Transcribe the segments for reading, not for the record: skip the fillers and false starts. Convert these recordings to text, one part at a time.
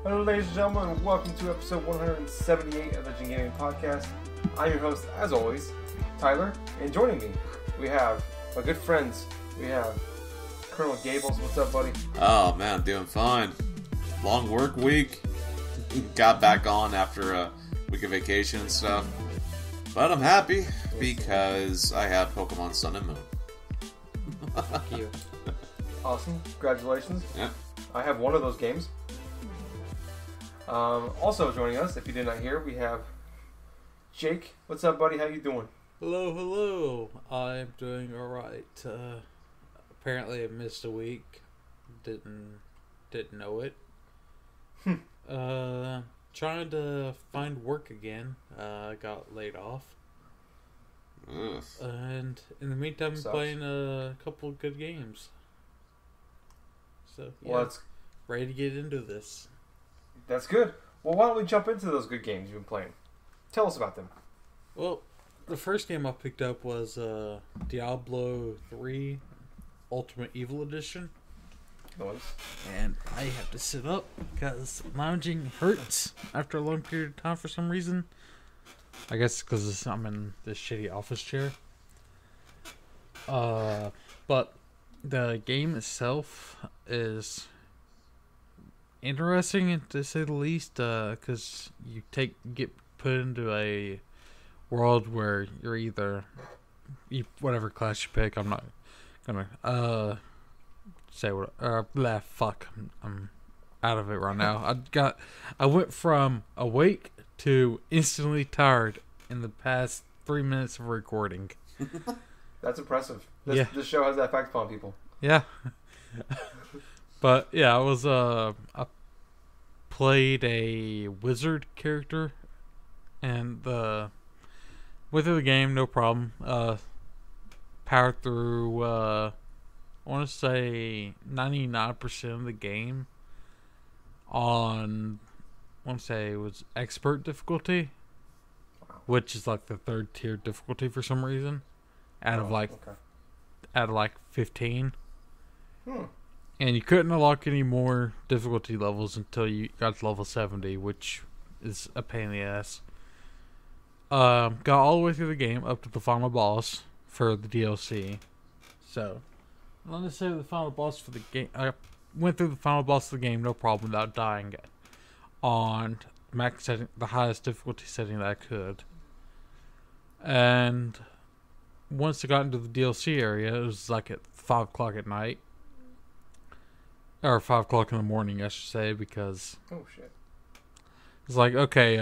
Hello ladies and gentlemen, and welcome to episode 178 of the GenGaming podcast. I'm your host, as always, Tyler, and joining me, we have my good friends. We have Colonel Gables. What's up, buddy? Oh man, I'm doing fine. Long work week. Got back on after a week of vacation and stuff. But I'm happy because I have Pokemon Sun and Moon. Thank you. Awesome. Congratulations. Yeah. I have one of those games. Also joining us, if you did not hear, we have Jake. What's up, buddy? How you doing? Hello. I'm doing alright. Apparently I missed a week. Didn't know it. Trying to find work again. Got laid off. Ugh. And in the meantime, I'm playing a couple of good games. So, yeah, ready to get into this. That's good. Well, why don't we jump into those good games you've been playing? Tell us about them. Well, the first game I picked up was Diablo 3 Ultimate Evil Edition. Nice. And I have to sit up because lounging hurts after a long period of time for some reason. I guess because I'm in this shitty office chair. But the game itself is interesting, to say the least, because you get put into a world where you're either whatever class you pick. I'm not gonna say what. Fuck. I'm out of it right now. I went from awake to instantly tired in the past 3 minutes of recording. That's impressive. This show has that effect upon people. Yeah. But yeah, I played a wizard character, and went through the game, no problem. Powered through, I want to say 99% of the game on, I want to say it was expert difficulty, which is like the third tier difficulty for some reason, out of 15. And you couldn't unlock any more difficulty levels until you got to level 70, which is a pain in the ass. Got all the way through the game up to the final boss for the DLC. So, let me say the final boss for the game. I went through the final boss of the game, no problem, without dying on max setting, the highest difficulty setting that I could. And once I got into the DLC area, it was like at 5 o'clock at night. Or 5 o'clock in the morning, I should say, because... Oh, shit. It's like, okay,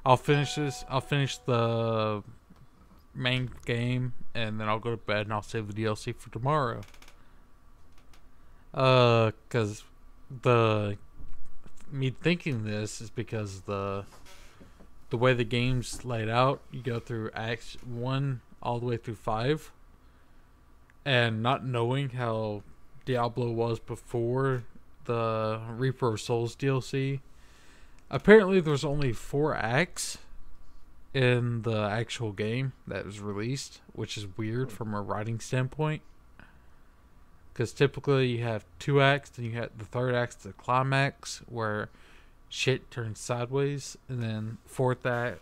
I'll finish this. I'll finish the main game, and then I'll go to bed, and I'll save the DLC for tomorrow. Because me thinking this is because the way the game's laid out, you go through Acts 1 all the way through 5, and not knowing how Diablo was before the Reaper of Souls DLC. Apparently, there's only 4 acts in the actual game that was released, which is weird from a writing standpoint. Because typically you have 2 acts, then you have the 3rd act, the climax, where shit turns sideways, and then 4th act,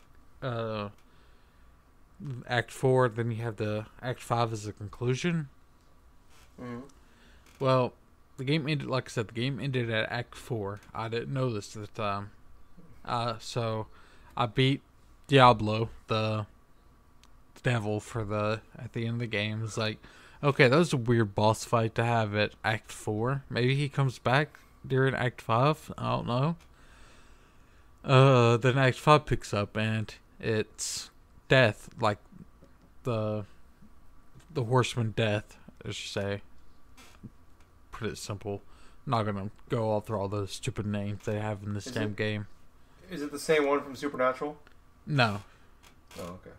Act 4, then you have the Act 5 as the conclusion. Mm-hmm. Well, the game ended, like I said, the game ended at Act 4. I didn't know this at the time. So I beat Diablo, the devil, at the end of the game. It's like, okay, that was a weird boss fight to have at Act 4. Maybe he comes back during Act 5. I don't know. Then Act 5 picks up, and it's death, like the horseman death, I should say. Put it simple. I'm not gonna go all through all those stupid names they have in this damn game. Is it the same one from Supernatural? No. Oh, okay.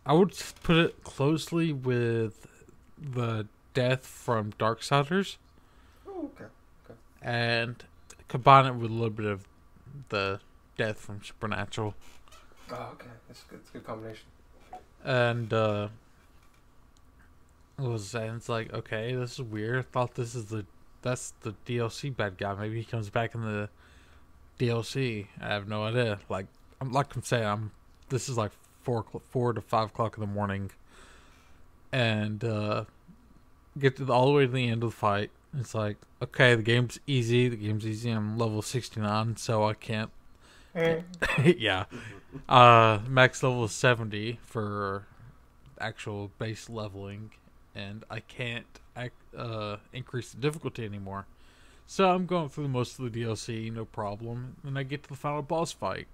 I would put it closely with the death from Darksiders. Oh, okay. And combine it with a little bit of the death from Supernatural. Oh, okay. That's good. It's a good combination. And it's like, okay, this is weird. I thought that's the DLC bad guy. Maybe he comes back in the DLC. I have no idea. I'm saying, this is like 4 to 5 o'clock in the morning, and get all the way to the end of the fight. It's like, okay, the game's easy. I'm level 69, so I can't. Yeah. Max level is 70 for actual base leveling, and I can't increase the difficulty anymore. So I'm going through most of the DLC, no problem. And I get to the final boss fight.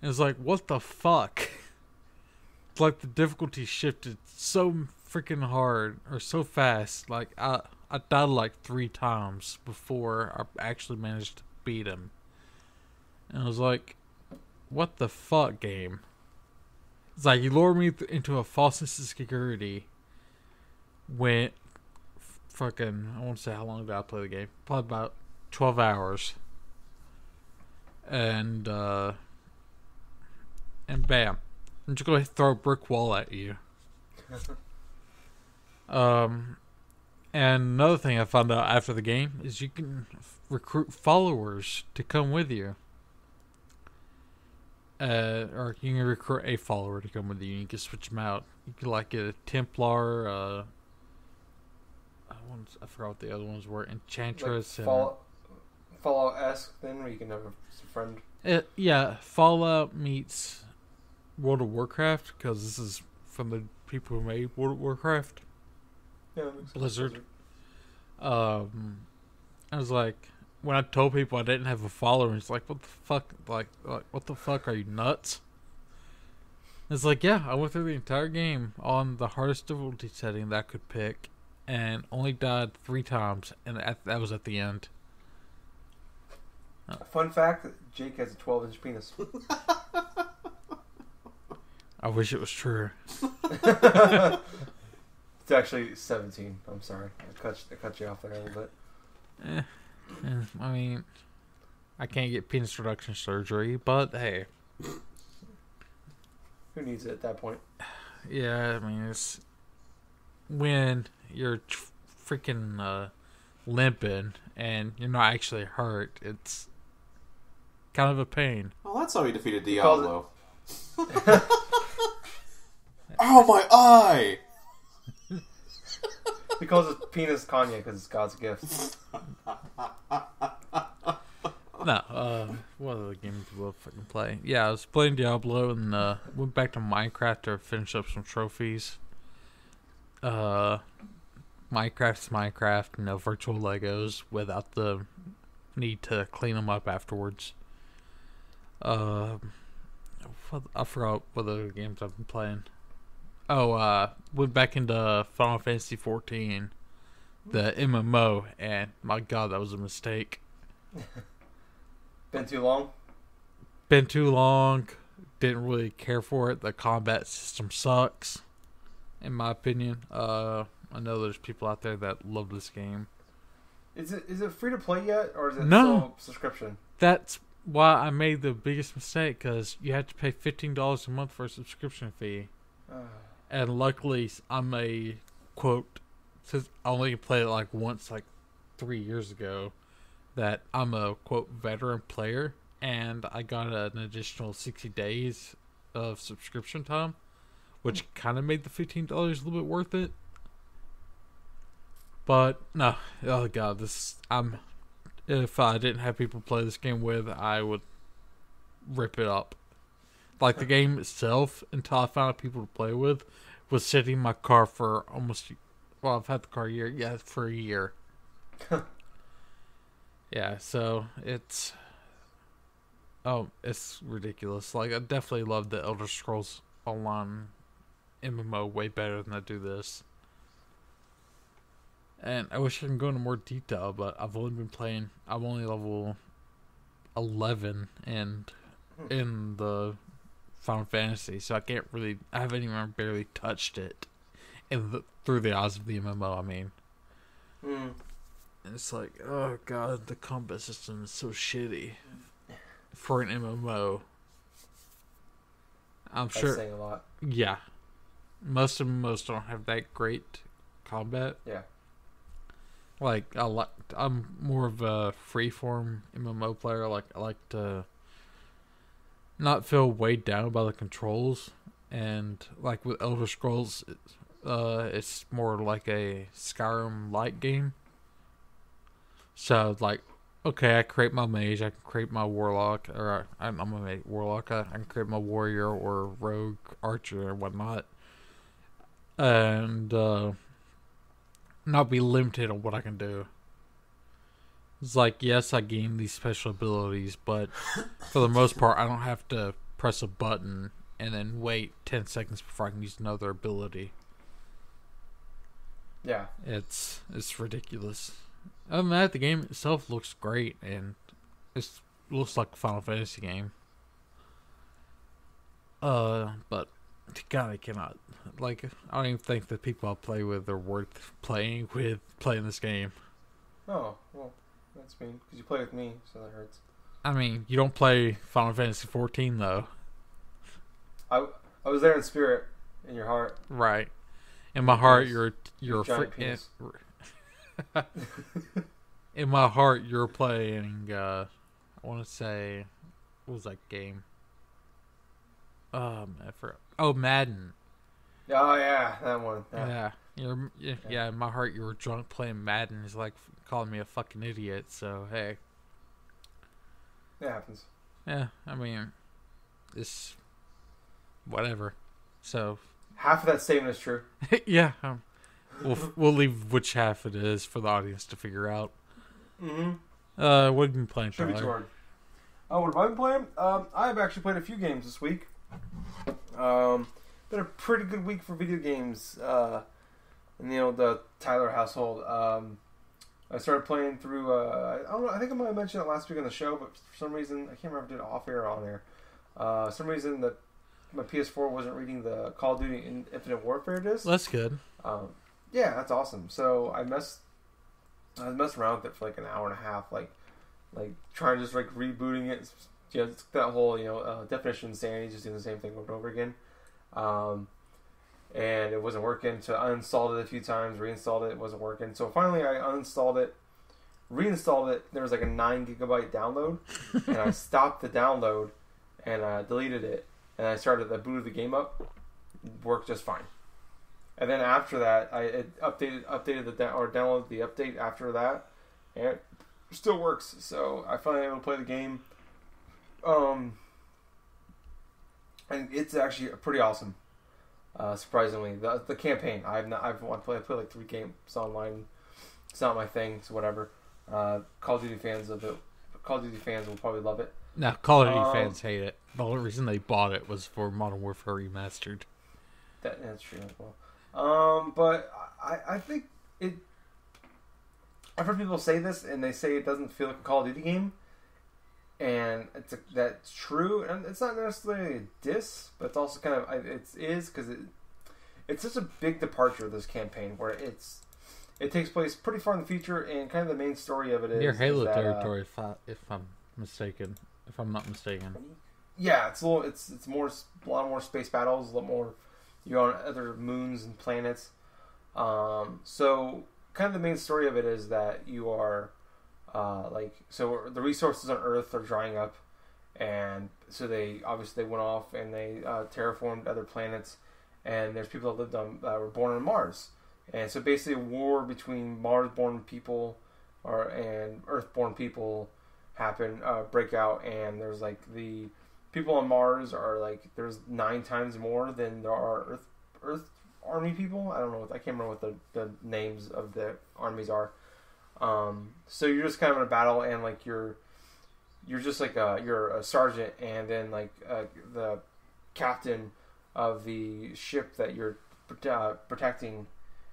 And it's like, what the fuck? It's like the difficulty shifted so freaking hard, or so fast. Like, I died like 3 times before I actually managed to beat him. And I was like, what the fuck, game? It's like, you lured me into a false sense of security when fucking, I won't say how long did I play the game. Probably about 12 hours. And bam. I'm just going to throw a brick wall at you. And another thing I found out after the game is you can recruit followers to come with you. Or you can recruit a follower to come with you. You can switch them out. You can like get a Templar. I forgot what the other ones were. Enchantress. Like Fallout-esque then, where you can have a friend. Yeah, Fallout meets World of Warcraft, because this is from the people who made World of Warcraft. Yeah, Blizzard. I was like, when I told people I didn't have a follower, it's like, what the fuck? Like what the fuck? Are you nuts? It's like, yeah, I went through the entire game on the hardest difficulty setting that I could pick, and only died 3 times, and that was at the end. Fun fact, Jake has a 12-inch penis. I wish it was true. It's actually 17. I'm sorry. I cut you off there a little bit. I mean, I can't get penis reduction surgery, but hey. Who needs it at that point? Yeah, I mean, it's when you're freaking limping and you're not actually hurt, it's kind of a pain. Well, that's how he defeated Diablo. Oh, my eye! He calls his penis Kanye because it's God's gift. No, what other games will I fucking play? Yeah, I was playing Diablo and went back to Minecraft to finish up some trophies. Minecraft's Minecraft, virtual Legos without the need to clean them up afterwards. I forgot what other games I've been playing. Went back into Final Fantasy 14, the MMO, and my god, that was a mistake. Been too long? Been too long. Didn't really care for it. The combat system sucks, in my opinion. I know there's people out there that love this game. Is it free to play yet, or is it No. still subscription? That's why I made the biggest mistake, because you have to pay $15 a month for a subscription fee. And luckily, I'm a, quote, since I only played it like once, like 3 years ago, that I'm a, quote, veteran player, and I got an additional 60 days of subscription time, which kind of made the $15 a little bit worth it. But, no, oh god, if I didn't have people play this game with, I would rip it up. Like, the game itself, until I found people to play with, was sitting in my car for almost... Well, I've had the car a year. Yeah, for a year. Yeah, so it's... Oh, it's ridiculous. Like, I definitely love the Elder Scrolls Online MMO way better than I do this. And I wish I could go into more detail, but I've only been playing... I'm only level 11 and in the Final Fantasy, so I haven't even barely touched it through the eyes of the MMO, I mean. And it's like, oh god, the combat system is so shitty for an MMO. That's saying a lot. Yeah. Most MMOs don't have that great combat. Yeah. Like, I'm more of a freeform MMO player. Like, I like to not feel weighed down by the controls, and like with Elder Scrolls, it's more like a Skyrim light game. So like, okay, I create my mage, I can create my warlock, or I'm a warlock. I can create my warrior or rogue, archer, or whatnot, and not be limited on what I can do. It's like, yes, I gain these special abilities, but for the most part, I don't have to press a button and then wait 10 seconds before I can use another ability. Yeah. It's ridiculous. Other than that, the game itself looks great, and it looks like a Final Fantasy game. But God, I cannot. Like, I don't even think the people I play with are worth playing this game. Oh, well. That's mean, because you play with me, so that hurts. I mean, you don't play Final Fantasy 14, though. I was there in spirit, in your heart. Right. In my heart, you're in my heart, you're playing, I want to say, what was that game? I forgot. Oh, Madden. Oh, yeah, that one. Yeah. In my heart, you were drunk playing Madden. It's like calling me a fucking idiot, so hey. It happens. Yeah, I mean, it's whatever. So half of that statement is true. Yeah, we'll leave which half it is for the audience to figure out. Mm-hmm. What have you been playing, Should be Tyler? torn. Oh, what have I been playing? I've actually played a few games this week. Been a pretty good week for video games. In the Tyler household. I started playing through. I don't know. I think I might have mentioned it last week on the show, but for some reason I can't remember if I did it off air or on air. For some reason that my PS4 wasn't reading the Call of Duty Infinite Warfare disc. That's good. Yeah, that's awesome. So I was messing around with it for like an hour and a half, like trying to just like rebooting it. It's that whole definition of insanity, just doing the same thing over and over again. And it wasn't working, so I uninstalled it a few times, reinstalled it, it wasn't working. So finally I uninstalled it, reinstalled it, there was like a 9 gigabyte download, and I stopped the download, and I deleted it, and I booted the game up, worked just fine. And then after that, I downloaded the update after that, and it still works, so I finally able to play the game. And it's actually pretty awesome. Surprisingly, the campaign I played like 3 games online. It's not my thing, so whatever. Call of Duty fans will probably love it. Now, Call of Duty fans hate it. The only reason they bought it was for Modern Warfare Remastered. That's true as well. But I think it. I've heard people say this, and they say it doesn't feel like a Call of Duty game. And that's true, and it's not necessarily a diss, but it's also kind of it is because it it's such a big departure of this campaign where it takes place pretty far in the future, and kind of the main story of it is near Halo that, territory, if I'm mistaken. If I'm not mistaken. Yeah, it's a lot more space battles, a lot more. You're on other moons and planets. So kind of the main story of it is that you are so the resources on Earth are drying up, and so they went off and they terraformed other planets, and there's people that were born on Mars, and so basically a war between Mars-born people and Earth-born people break out, and there's like the people on Mars are like there's 9 times more than there are Earth army people. I don't know. I can't remember what the names of the armies are. So you're just kind of in a battle, and like you're just like you're a sergeant, and then like the captain of the ship that you're protecting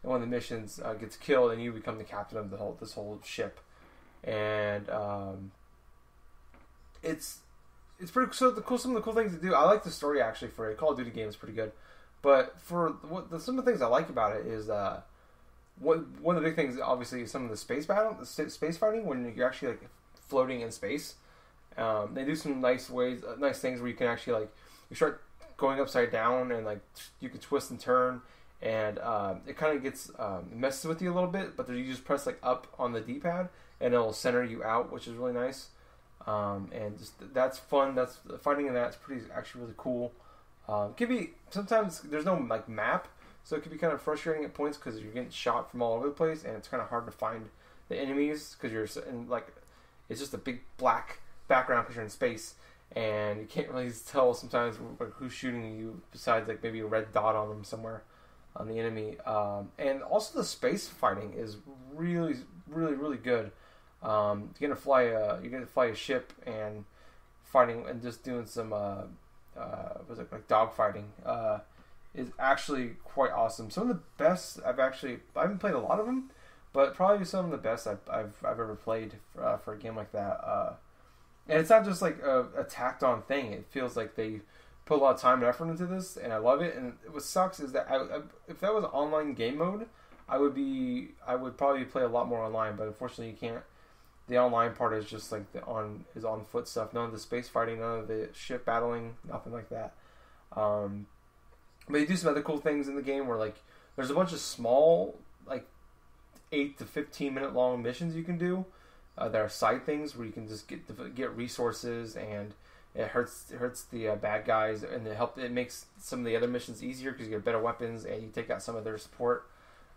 in one of the missions gets killed, and you become the captain of this whole ship, and it's pretty. So some of the cool things to do. I like the story actually for a Call of Duty game is pretty good, but for some of the things I like about it is one of the big things obviously is some of the space fighting when you're actually like floating in space. They do some nice things where you can actually like you start going upside down, and like you can twist and turn, and it kind of gets messes with you a little bit, but then you just press like up on the D-pad and it'll center you out, which is really nice. And just that's fun. That's fighting in that's actually really cool. Could be sometimes there's no like map, so it can be kind of frustrating at points because you're getting shot from all over the place, and it's kind of hard to find the enemies because you're in like it's just a big black background because you're in space, and you can't really tell sometimes like, who's shooting you besides like maybe a red dot on them somewhere on the enemy. And also the space fighting is really, really, really good. You're gonna fly a ship and fighting and just doing some like dog fighting is actually quite awesome. Some of the best I haven't played a lot of them, but probably some of the best I've ever played for a game like that. And it's not just like a tacked on thing. It feels like they put a lot of time and effort into this, and I love it. And what sucks is that if that was online game mode, I would probably play a lot more online. But unfortunately, you can't. The online part is just like on foot stuff. None of the space fighting, none of the ship battling, nothing like that. But you do some other cool things in the game where like there's a bunch of small like 8 to 15 minute long missions you can do. There are side things where you can just get resources, and it hurts the bad guys, and it makes some of the other missions easier because you get better weapons and you take out some of their support.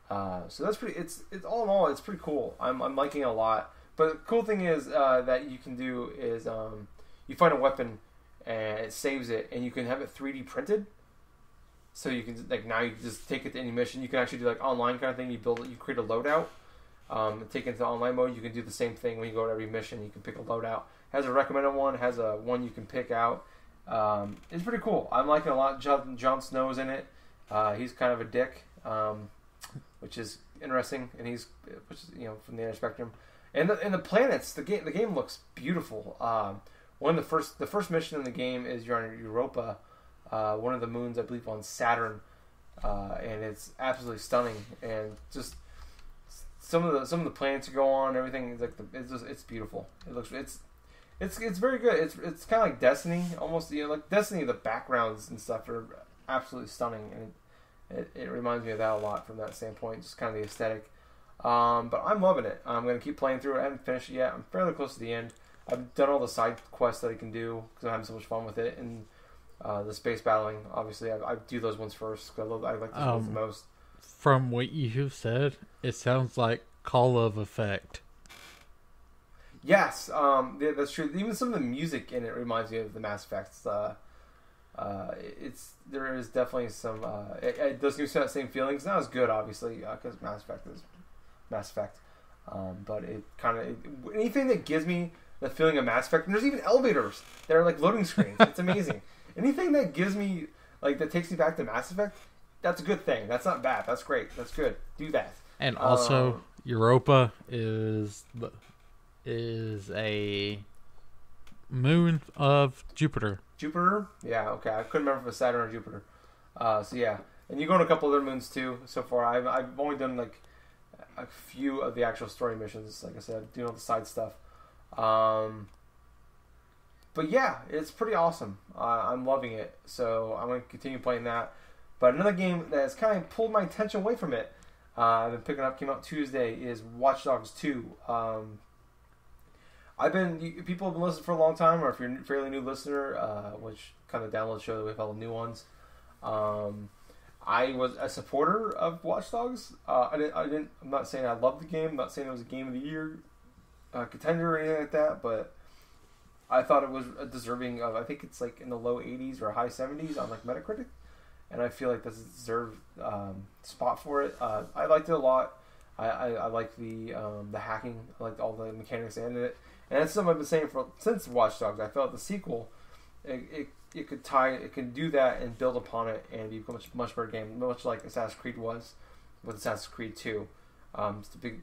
So that's pretty. It's all in all, it's pretty cool. I'm liking it a lot. But the cool thing is that you can do is you find a weapon and it saves it, and you can have it 3D printed. So you can like now you can just take it to any mission. You can actually do like online kind of thing. You build it, you create a loadout. Take it into online mode. You can do the same thing when you go to every mission. You can pick a loadout. Has a recommended one. Has a one you can pick out. It's pretty cool. I'm liking it a lot. Jon Snow's in it. He's kind of a dick, which is interesting, and which is from the other spectrum. And the planets. The game looks beautiful. One of the first mission in the game is you're on Europa, one of the moons I believe on Saturn, and it's absolutely stunning. And just some of the planets you go on, everything is like it's beautiful. It's very good. It's kind of like Destiny, almost. Like Destiny, the backgrounds and stuff are absolutely stunning, and it reminds me of that a lot from that standpoint. Just kind of the aesthetic. But I'm loving it. I'm gonna keep playing through it. I haven't finished it yet. I'm fairly close to the end. I've done all the side quests that I can do because I'm having so much fun with it, and the space battling. Obviously, I do those ones first because I like those ones the most. From what you have said, it sounds like Call of Effect. Yes, that's true. Even some of the music in it reminds me of the Mass Effect. There is definitely some. It does give you that same feeling. It's not as good, obviously, because Mass Effect is Mass Effect. But it kind of anything that gives me the feeling of Mass Effect. And there's even elevators that are like loading screens. It's amazing. Anything that gives me that takes me back to Mass Effect. That's a good thing. That's not bad. That's great. That's good. Do that. And also, Europa is a moon of Jupiter. Jupiter? Yeah, okay. I couldn't remember if it was Saturn or Jupiter. So yeah, And you go on a couple other moons too so far. I've only done like a few of the actual story missions. Like I said, doing all the side stuff. But yeah, it's pretty awesome. I'm loving it. So I'm going to continue playing that. But another game that has kind of pulled my attention away from it, I've been picking up, came out Tuesday, is Watchdogs 2. People have been listening for a long time, or if you're a fairly new listener, which kind of download show that we have all the new ones. I was a supporter of Watchdogs. I'm not saying I loved the game. I'm not saying it was a game of the year contender or anything like that, but I thought it was deserving of, I think it's like in the low 80s or high 70s on like Metacritic, and I feel like that's a deserved spot for it. I liked it a lot. I liked the hacking. I liked all the mechanics in it, and that's something I've been saying since Watch Dogs. I felt the sequel, it can do that and build upon it and become a much better game, much like Assassin's Creed was with Assassin's Creed 2.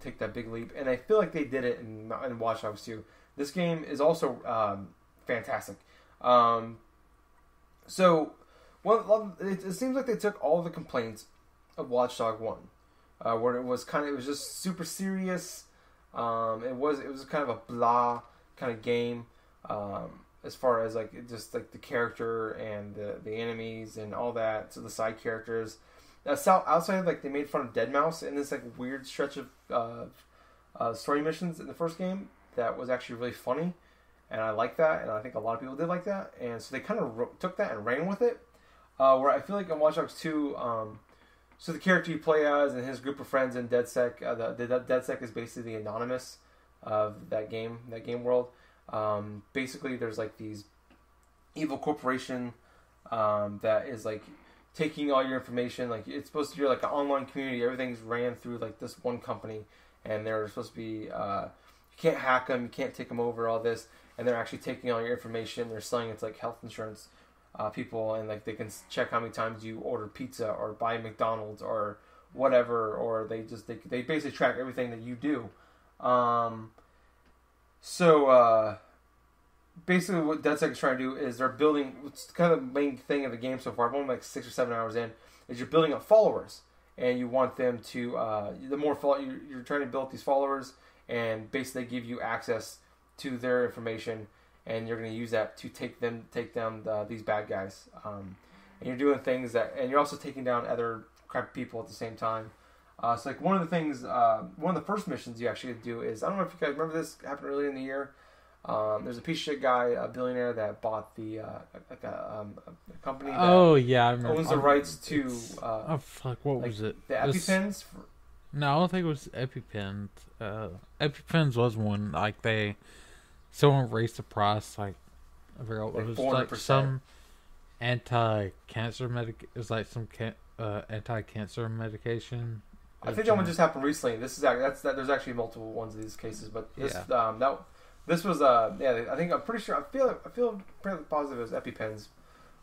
Take that big leap, and I feel like they did it in Watch Dogs 2. This game is also fantastic. So, it seems like they took all the complaints of Watch Dogs 1, where it was just super serious. It was kind of a blah kind of game, as far as like just like the character and the enemies and all that. So the side characters. Outside, like they made fun of Deadmau5 in this like weird stretch of story missions in the first game. That was actually really funny, and I like that, and I think a lot of people did like that, and so they kind of took that and ran with it. Where I feel like in Watch Dogs 2, so the character you play as and his group of friends in DedSec, the DedSec is basically the Anonymous of that game world. Basically, there's like these evil corporation that is like taking all your information. Like it's supposed to be like an online community. Everything's ran through like this one company, and they're supposed to be. You can't hack them, you can't take them over, all this, and they're actually taking all your information. They're selling it to like health insurance people, and like they can check how many times you order pizza or buy McDonald's or whatever, or they basically track everything that you do. Basically what DedSec is trying to do is they're building, what's kind of the main thing of the game so far, I'm only like 6 or 7 hours in, is you're building up followers, and you want them to, you're trying to build these followers, and basically give you access to their information, and you're going to use that to take down these bad guys. And you're doing things and you're also taking down other crap people at the same time. So like one of the things, one of the first missions you actually do is, I don't know if you guys remember this, happened earlier in the year. There's a piece of shit guy, a billionaire that bought the a company that I remember. owns the rights to what was it? The EpiPens. No, I don't think it was EpiPens. EpiPens was one, like someone raised the price, like I forgot what it was, 400%. like some anti-cancer it was like some anti-cancer medication. I think that one just happened recently. There's actually multiple ones of these cases, but this was I'm pretty sure, I feel pretty positive it was EpiPens,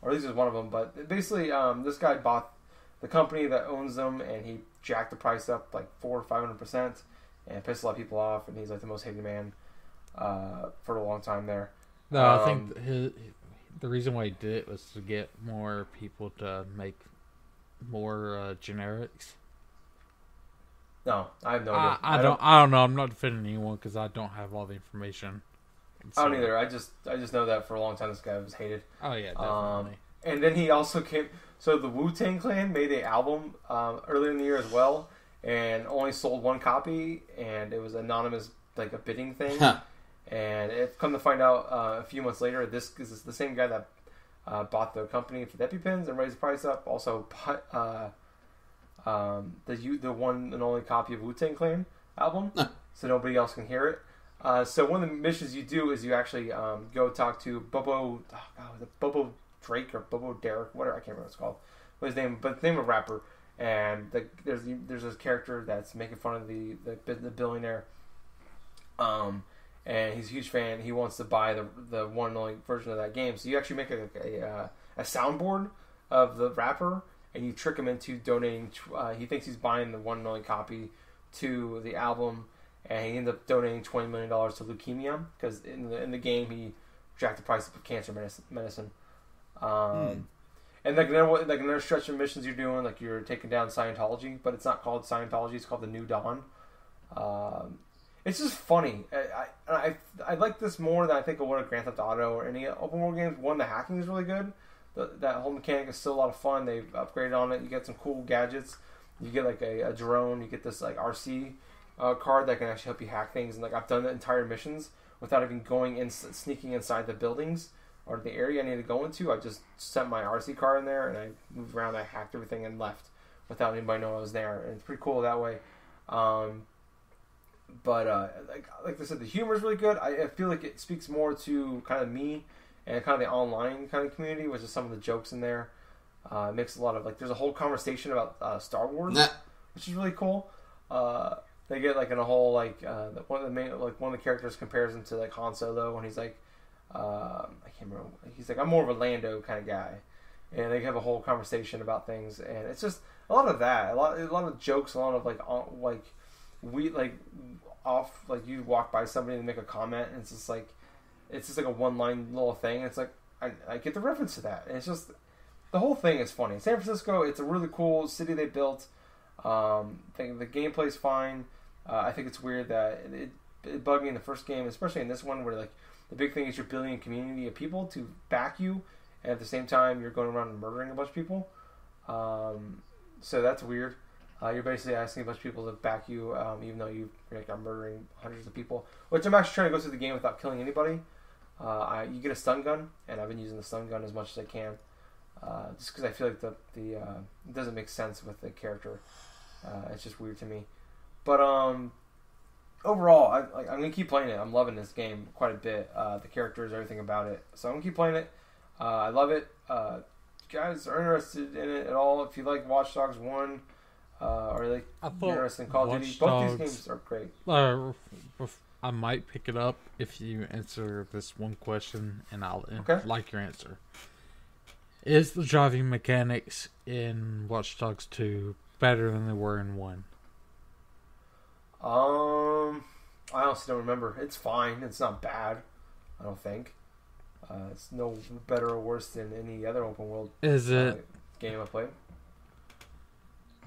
or at least it was one of them. But basically, this guy bought the company that owns them, and he jacked the price up like 400% or 500%, and pissed a lot of people off. And he's like the most hated man for a long time there. No, I think the reason why he did it was to get more people to make more generics. No, I have no idea. I don't know. I'm not defending anyone because I don't have all the information. So. I don't either. I just know that for a long time this guy was hated. Oh yeah, definitely. And then he also came. So the Wu-Tang Clan made an album earlier in the year as well, and only sold one copy, and it was anonymous, like a bidding thing. And it come to find out a few months later, this is the same guy that bought the company for the EpiPens and raised the price up. Also, the one and only copy of Wu-Tang Clan album, so nobody else can hear it. So one of the missions you do is you actually go talk to Bobo Drake or Bobo Derek, whatever, I can't remember what it's called. What his name, but the name of a rapper. And there's this character that's making fun of the billionaire. And he's a huge fan. He wants to buy the one and only version of that game. So you actually make a soundboard of the rapper, and you trick him into donating. He thinks he's buying the one and only copy to the album, and he ends up donating $20 million to leukemia because in the game he jacked the price up of cancer medicine. And like another stretch of missions you're doing, like you're taking down Scientology, but it's not called Scientology. It's called the New Dawn. It's just funny. I like this more than I think of what a Grand Theft Auto or any open world games. One, the hacking is really good. That whole mechanic is still a lot of fun. They've upgraded on it. You get some cool gadgets. You get like a drone. You get this like RC card that can actually help you hack things. And like I've done the entire missions without even sneaking inside the buildings or the area I need to go into. I just sent my RC car in there and I moved around. I hacked everything and left without anybody knowing I was there. And it's pretty cool that way. But like I said, the humor is really good. I feel like it speaks more to kind of me and kind of the online kind of community, which is some of the jokes in there. It makes a lot of like. There's a whole conversation about Star Wars, which is really cool. They get like in a whole like one of the characters compares him to like Han Solo, and he's like, I can't remember. He's like, I'm more of a Lando kind of guy, and they have a whole conversation about things, and it's just a lot of that, a lot of jokes, a lot of you walk by somebody and make a comment, and it's just like a one-line little thing. And it's like I get the reference to that, and it's just the whole thing is funny. San Francisco, it's a really cool city they built. The gameplay's fine. I think it's weird that it bugged me in the first game, especially in this one, where like the big thing is you're building a community of people to back you, and at the same time you're going around and murdering a bunch of people. So that's weird. You're basically asking a bunch of people to back you, even though you are murdering hundreds of people. Which I'm actually trying to go through the game without killing anybody. You get a stun gun, and I've been using the stun gun as much as I can, just because I feel like it doesn't make sense with the character. It's just weird to me. But overall, I'm gonna keep playing it. I'm loving this game quite a bit. The characters, everything about it. So I'm gonna keep playing it. I love it. If you guys are interested in it at all, if you like Watchdogs 1. Or like interested in Call of Duty. Both these games are great. I might pick it up if you answer this one question, and I'll like your answer. Is the driving mechanics in Watch Dogs 2 better than they were in 1? I honestly don't remember. It's fine. It's not bad. I don't think. It's no better or worse than any other open world game I played.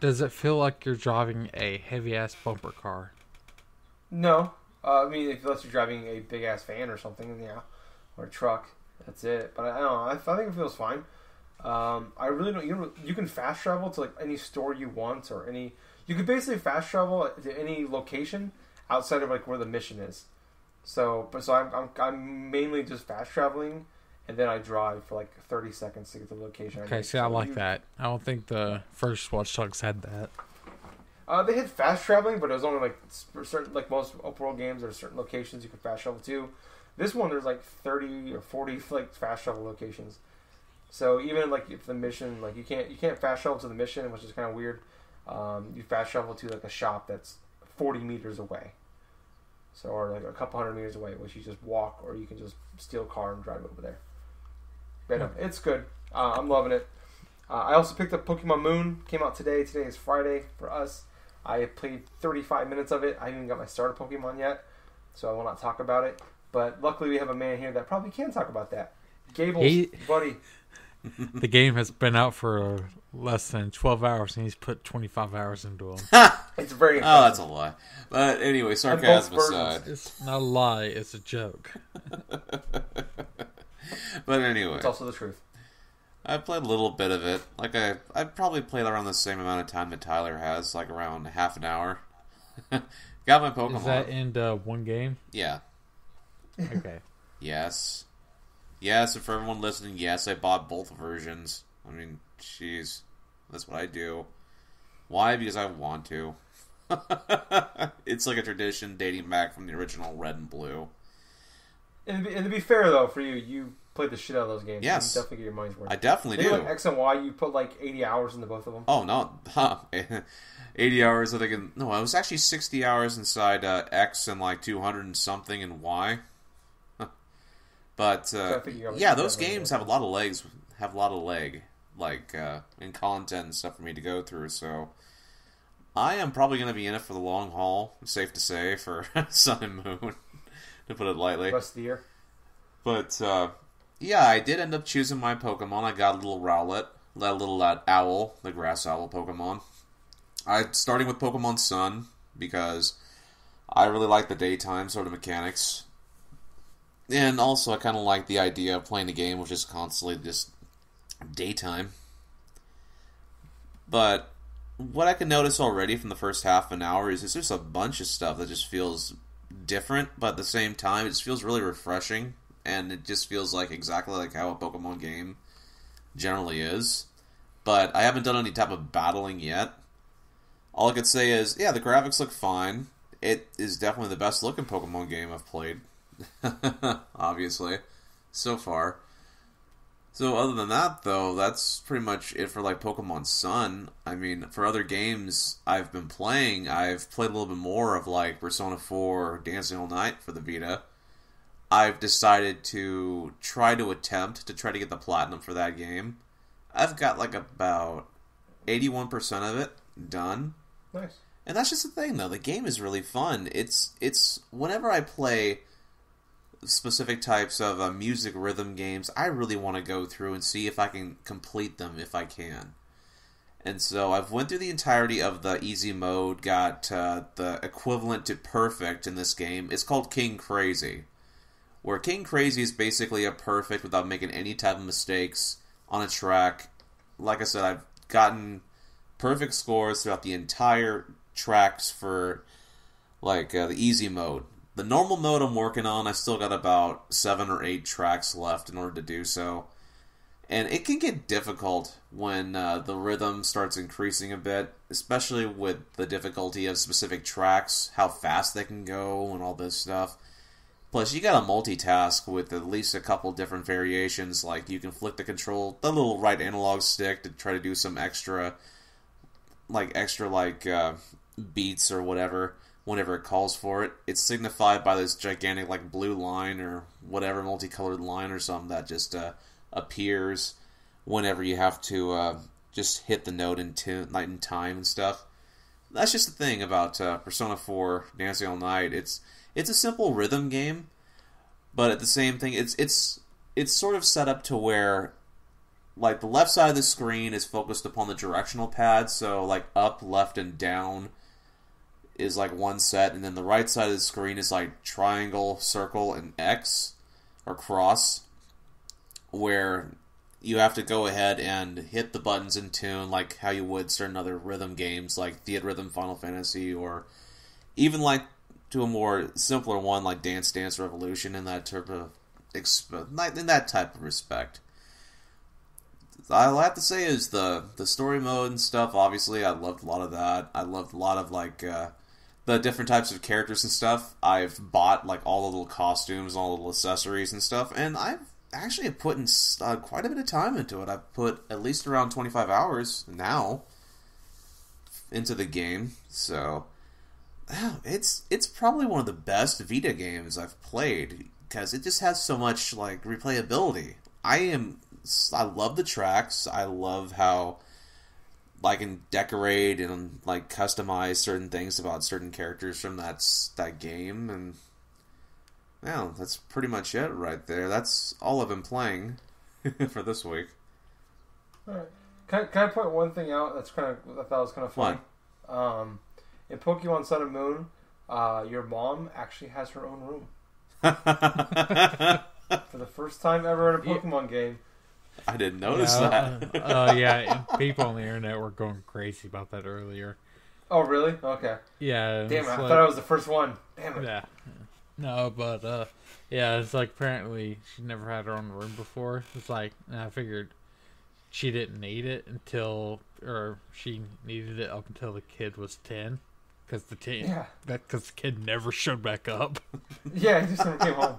Does it feel like you're driving a heavy-ass bumper car? No. I mean, unless you're driving a big-ass van or something, yeah. Or a truck. That's it. But I don't know. I think it feels fine. I really don't... You can fast travel to like any store you want or any... You can basically fast travel to any location outside of like where the mission is. So I'm mainly just fast traveling, and then I drive for like 30 seconds to get to the location. Okay, I like that. I don't think the first Watch Dogs had that. They had fast traveling, but it was only like for certain, like most open world games, there's certain locations you can fast travel to. This one, there's like 30 or 40 like fast travel locations. So even like if the mission, like you can't fast travel to the mission, which is kind of weird. You fast travel to like a shop that's 40 meters away. So, or like a couple hundred meters away, which you just walk, or you can just steal a car and drive over there. But no, it's good. I'm loving it. I also picked up Pokemon Moon. Came out today. Today is Friday for us. I played 35 minutes of it. I haven't even got my starter Pokemon yet, so I will not talk about it. But luckily, we have a man here that probably can talk about that. Gables, buddy. The game has been out for less than 12 hours, and he's put 25 hours into him. It's very impressive. Oh, that's a lie. But anyway, sarcasm aside. It's not a lie, it's a joke. But anyway. It's also the truth. I played a little bit of it. Like I've probably played around the same amount of time that Tyler has, like around half an hour. Got my Pokemon. Is that in one game? Yeah. Okay. Yes. Yes, and for everyone listening, yes, I bought both versions. I mean, jeez. That's what I do. Why? Because I want to. It's like a tradition dating back from the original Red and Blue. And to be fair, though, for you, you played the shit out of those games. Yes. You definitely get your money's worth. I definitely do. Like X and Y, you put like 80 hours into both of them. Oh, no. 80 hours, I think. No, it was actually 60 hours inside X and like 200 and something in Y. But, yeah, those games have a lot of legs. Have a lot of leg, like, in content and stuff for me to go through, so... I am probably going to be in it for the long haul, safe to say, for Sun and Moon, to put it lightly. Rest of the year. But, yeah, I did end up choosing my Pokemon. I got a little Rowlet, that owl, the grass owl Pokemon. I'm starting with Pokemon Sun because I really like the daytime sort of mechanics. And also I kind of like the idea of playing a game which is constantly just daytime. But what I can notice already from the first half an hour is there's a bunch of stuff that just feels different, but at the same time it just feels really refreshing, and it just feels like exactly like how a Pokemon game generally is. But I haven't done any type of battling yet. All I could say is, yeah, the graphics look fine. It is definitely the best looking Pokemon game I've played. Obviously. So far. So other than that, though, that's pretty much it for like Pokemon Sun. I mean, for other games I've been playing, I've played a little bit more of like Persona 4 Dancing All Night for the Vita. I've decided to try to get the platinum for that game. I've got like about 81% of it done. Nice. And that's just the thing, though. The game is really fun. It's whenever I play specific types of music rhythm games, I really want to go through and see if I can complete them if I can. And so I've went through the entirety of the easy mode, got the equivalent to perfect in this game. It's called King Crazy, where King Crazy is basically a perfect without making any type of mistakes on a track. Like I said, I've gotten perfect scores throughout the entire tracks for like the easy mode. The normal mode I'm working on, I still got about 7 or 8 tracks left in order to do so. And it can get difficult when the rhythm starts increasing a bit, especially with the difficulty of specific tracks, how fast they can go and all this stuff. Plus, you gotta multitask with at least a couple different variations, like you can flick the little right analog stick to try to do some extra beats or whatever, whenever it calls for it. It's signified by this gigantic like blue line or whatever multicolored line or something that just appears whenever you have to just hit the note in time and stuff. That's just the thing about Persona 4 Dancing All Night. It's a simple rhythm game, but at the same thing, it's sort of set up to where like the left side of the screen is focused upon the directional pad, so like up, left, and down is like one set, and then the right side of the screen is like triangle, circle, and X or cross, where you have to go ahead and hit the buttons in tune like how you would certain other rhythm games like Theatrhythm Final Fantasy, or even like to a more simpler one like Dance Dance Revolution in that type of respect. All I have to say is the story mode and stuff, obviously, I loved a lot of that. I loved a lot of, like, the different types of characters and stuff. I've bought, like, all the little costumes, all the little accessories and stuff, and I've actually put in quite a bit of time into it. I've put at least around 25 hours now into the game, so it's probably one of the best Vita games I've played, because it just has so much, like, replayability. I love the tracks. I love how I can decorate and like customize certain things about certain characters from that game, and yeah, that's pretty much it right there. That's all I've been playing for this week. All right. Can I point one thing out I thought was kind of funny? In Pokemon Sun and Moon, your mom actually has her own room. For the first time ever in a Pokemon game. I didn't notice that. Yeah, people on the internet were going crazy about that earlier. Oh, really? Okay. Yeah. Damn it, I thought I was the first one. Damn it. Yeah. No, but, yeah, it's like apparently she never had her own room before. It's like, I figured she didn't need it she needed it up until the kid was 10. Because the kid never showed back up. Yeah, he just never came home.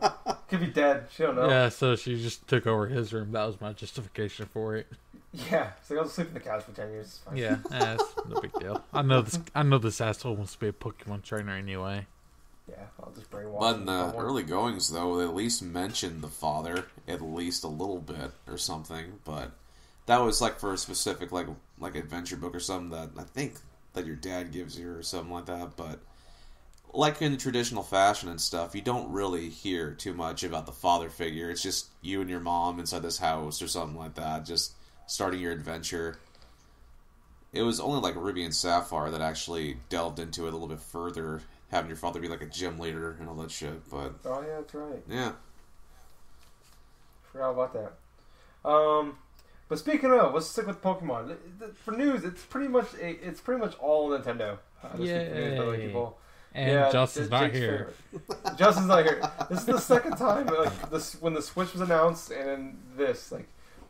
Could be dead. She don't know. Yeah, so she just took over his room. That was my justification for it. Yeah, so I'll sleep on the couch for 10 years. It's fine. Yeah, it's no big deal. I know this asshole wants to be a Pokemon trainer anyway. Yeah, I'll just brainwash But him. in the early goings, though, they at least mentioned the father at least a little bit or something. But that was like for a specific like adventure book or something that I think that your dad gives you or something like that. But like in the traditional fashion and stuff, you don't really hear too much about the father figure. It's just you and your mom inside this house or something like that, just starting your adventure. It was only like Ruby and Sapphire that actually delved into it a little bit further, having your father be like a gym leader and all that shit. But oh yeah, that's right. Yeah. Forgot about that. But speaking of, let's stick with Pokemon. For news, it's pretty much all Nintendo. This week for news, by the way, people. And yeah, Justin's not here. Justin's not here. This is the second time when the Switch was announced, and then this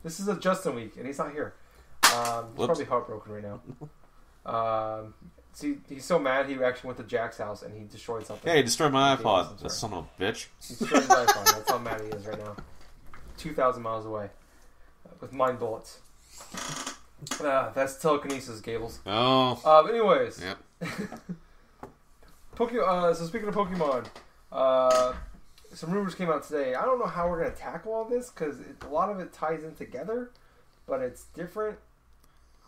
is a Justin week, and he's not here. He's probably heartbroken right now. See, he's so mad he actually went to Jack's house and he destroyed something. Hey, he destroyed my iPod. That son of a bitch. He destroyed his iPod. That's how mad he is right now. 2,000 miles away with mind bullets. That's telekinesis, Gables. Oh. But anyways. Yep. So speaking of Pokemon, some rumors came out today. I don't know how we're going to tackle all this because a lot of it ties in together, but it's different.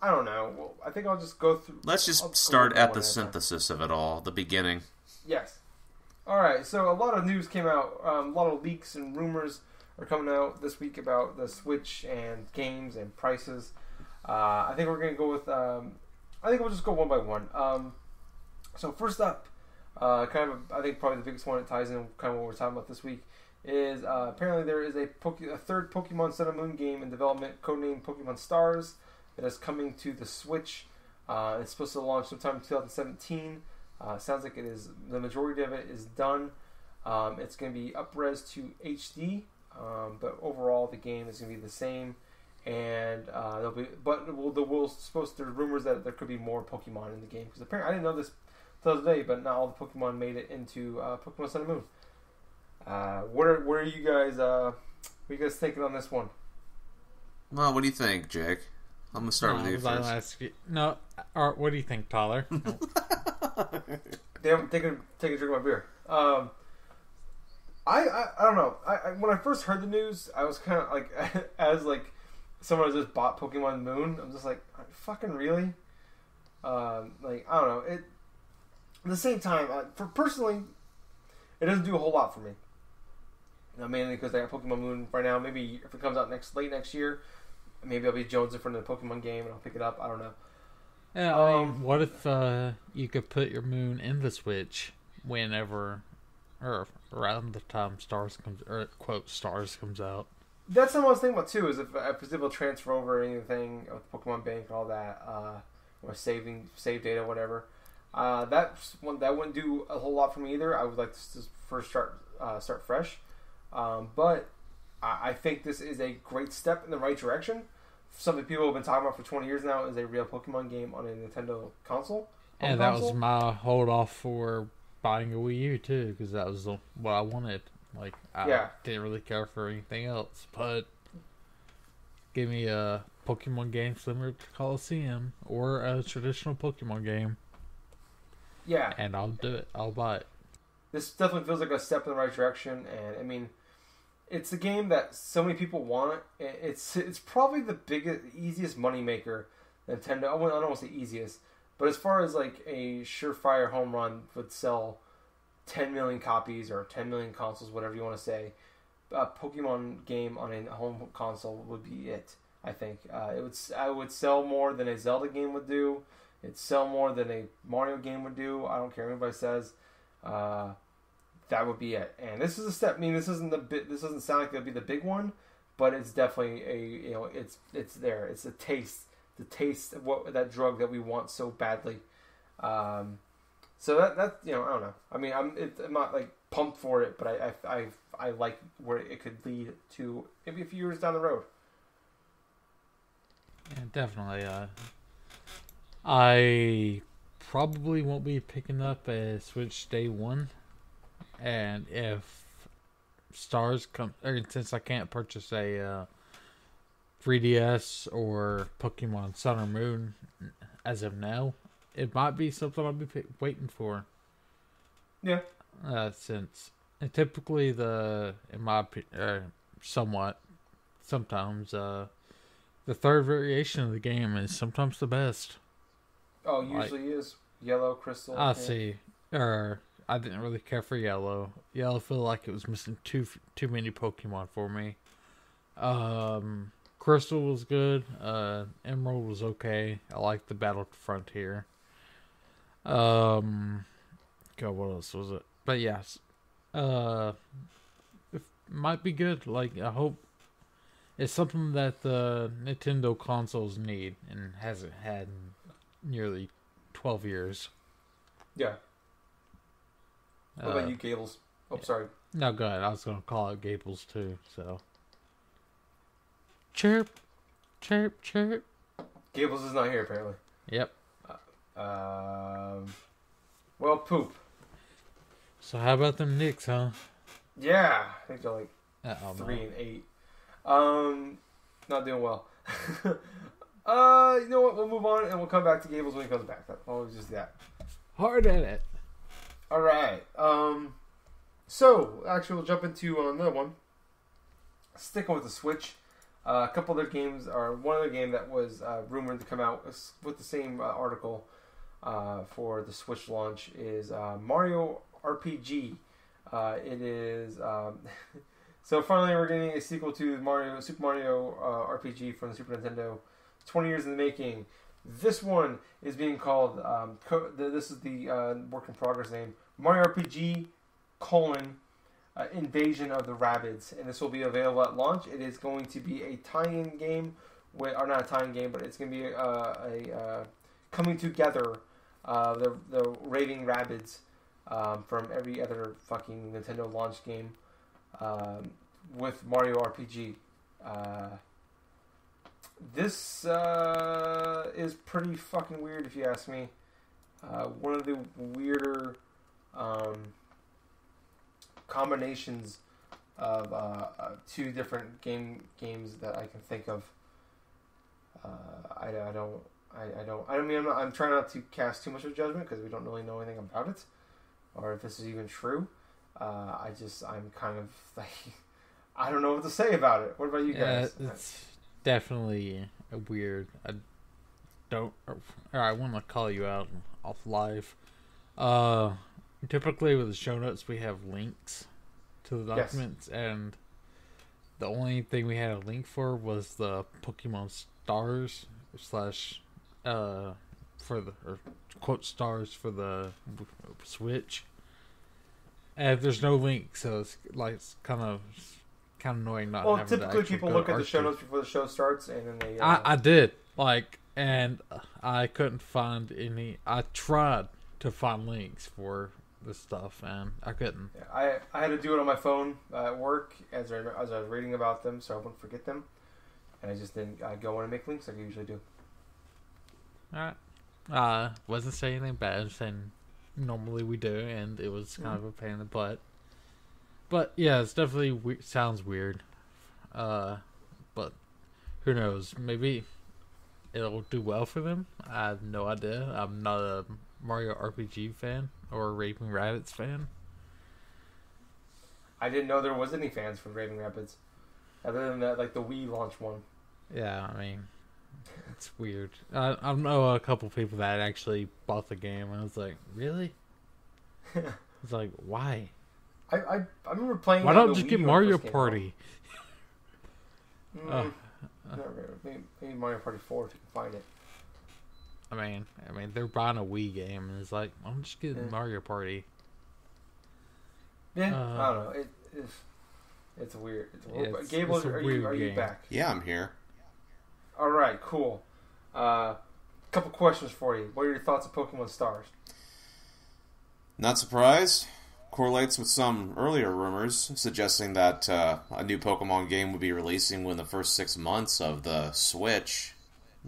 I don't know. Well, I think I'll just go through. Let's just start at the synthesis of it all, the beginning. Yes. All right. So a lot of news came out. A lot of leaks and rumors are coming out this week about the Switch and games and prices. I think we're going to go with. I think we'll just go one by one. So first up. I think probably the biggest one that ties in kind of what we're talking about this week is apparently there is a third Pokemon Sun and Moon game in development, codenamed Pokemon Stars, that is coming to the Switch. It's supposed to launch sometime in 2017. Sounds like it is. The majority of it is done. It's going to be up-res to HD, but overall the game is going to be the same. And there'll be, there's rumors that there could be more Pokemon in the game because apparently I didn't know this the other day, but not all the Pokemon made it into Pokemon Sun and Moon. What are you guys? What are you guys thinking on this one? Well, what do you think, Jake? I'm gonna start with you first. What do you think, Tyler? Damn, take a drink of my beer. I don't know. When I first heard the news, I was kind of like, as like someone who just bought Pokemon Moon, I'm just like, fucking really? Like I don't know it. At the same time, personally, it doesn't do a whole lot for me. Mainly because I got Pokemon Moon right now. Maybe if it comes out late next year, maybe I'll be jonesing for the Pokemon game and I'll pick it up. I don't know. Yeah, I mean, what if you could put your Moon in the Switch whenever, or around the time Stars comes out? That's what I was thinking about too. Is if I was able to transfer over anything with Pokemon Bank and all that, or save data, whatever. That wouldn't do a whole lot for me either. I would like to just first start fresh, but I think this is a great step in the right direction. Something people have been talking about for 20 years now is a real Pokemon game on a Nintendo console. And that was my hold off for buying a Wii U too, because that was what I wanted. Like I didn't really care for anything else, but give me a Pokemon game similar to Coliseum or a traditional Pokemon game. Yeah. And I'll do it. I'll buy it. This definitely feels like a step in the right direction, and I mean, it's a game that so many people want. It's probably the easiest moneymaker Nintendo. I don't want to say easiest, but as far as like a surefire home run would sell 10 million copies or 10 million consoles, whatever you want to say, a Pokemon game on a home console would be it. I think I would sell more than a Zelda game would do. It'd sell more than a Mario game would do. I don't care what anybody says. That would be it. And this is a step. I mean, this doesn't sound like it'll be the big one, but it's definitely it's there. It's the taste of what that drug that we want so badly. So that I don't know. I mean, I'm not like pumped for it, but I like where it could lead to maybe a few years down the road. Yeah, definitely. I probably won't be picking up a Switch day one, and if Stars come, or since I can't purchase a 3DS or Pokemon Sun or Moon as of now, it might be something I'll be waiting for. Yeah. Since and typically in my opinion, sometimes the third variation of the game is sometimes the best. Oh, usually is Yellow, Crystal. I see. I didn't really care for Yellow. Yellow felt like it was missing too many Pokemon for me. Crystal was good. Emerald was okay. I like the Battle Frontier. God, what else was it? But yes, it might be good. Like, I hope it's something that the Nintendo consoles need and hasn't had in nearly 12 years. Yeah. What about you, Gables? Oh, yeah. sorry. No, go ahead. I was going to call it Gables too, so. Chirp, chirp, chirp. Gables is not here, apparently. Yep. Well, poop. So how about them Knicks, huh? Yeah. I think they're like Uh-oh, 3-8. Not doing well. You know what? We'll move on and we'll come back to Gables when he comes back. Oh, just that. Hard at it. All right. So actually, we'll jump into another one. Sticking with the Switch, a couple other games, or one other game that was rumored to come out with the same article for the Switch launch is Mario RPG. It is so finally we're getting a sequel to Super Mario RPG from the Super Nintendo. 20 years in the making. This one is being called. This is the work in progress name. Mario RPG: Invasion of the Rabbids, and this will be available at launch. It is going to be a tie-in game, or not a tie-in game, but it's going to be a coming together. The Raving Rabbids from every other fucking Nintendo launch game with Mario RPG. This is pretty fucking weird, if you ask me. One of the weirder combinations of two different games that I can think of. I'm trying not to cast too much of judgment because we don't really know anything about it, or if this is even true. I'm kind of like, I don't know what to say about it. What about you guys? It's definitely a weird. I want to call you out off live. Typically with the show notes we have links to the documents, and the only thing we had a link for was the Pokemon Stars quote stars for the Switch. And there's no link, so it's kind of annoying not having. Well, typically people look at the show notes before the show starts, and then they. I did and I couldn't find any. I tried to find links for this stuff, and I couldn't. Yeah, I had to do it on my phone at work as I was reading about them, so I wouldn't forget them, and I just didn't go in and make links like I usually do. All right. Wasn't saying anything bad. Just saying normally we do, and it was kind of a pain in the butt. But yeah, it's definitely sounds weird. But who knows? Maybe it'll do well for them. I have no idea. I'm not a Mario RPG fan or a Raving Rabbids fan. I didn't know there was any fans for Raving Rabbids, other than that, like the Wii launch one. Yeah, I mean, it's weird. I know a couple people that actually bought the game, and I was like, really? It's like, why? I remember playing. Why don't just get Mario Party? Maybe Mario Party 4 if you can find it. I mean, they're buying a Wii game, and it's like, I'm just getting Mario Party. Yeah, I don't know. It's weird. Gables, are you back? Yeah, I'm here. All right, cool. Couple questions for you. What are your thoughts of Pokemon Stars? Not surprised. Correlates with some earlier rumors suggesting that a new Pokemon game would be releasing within the first 6 months of the Switch,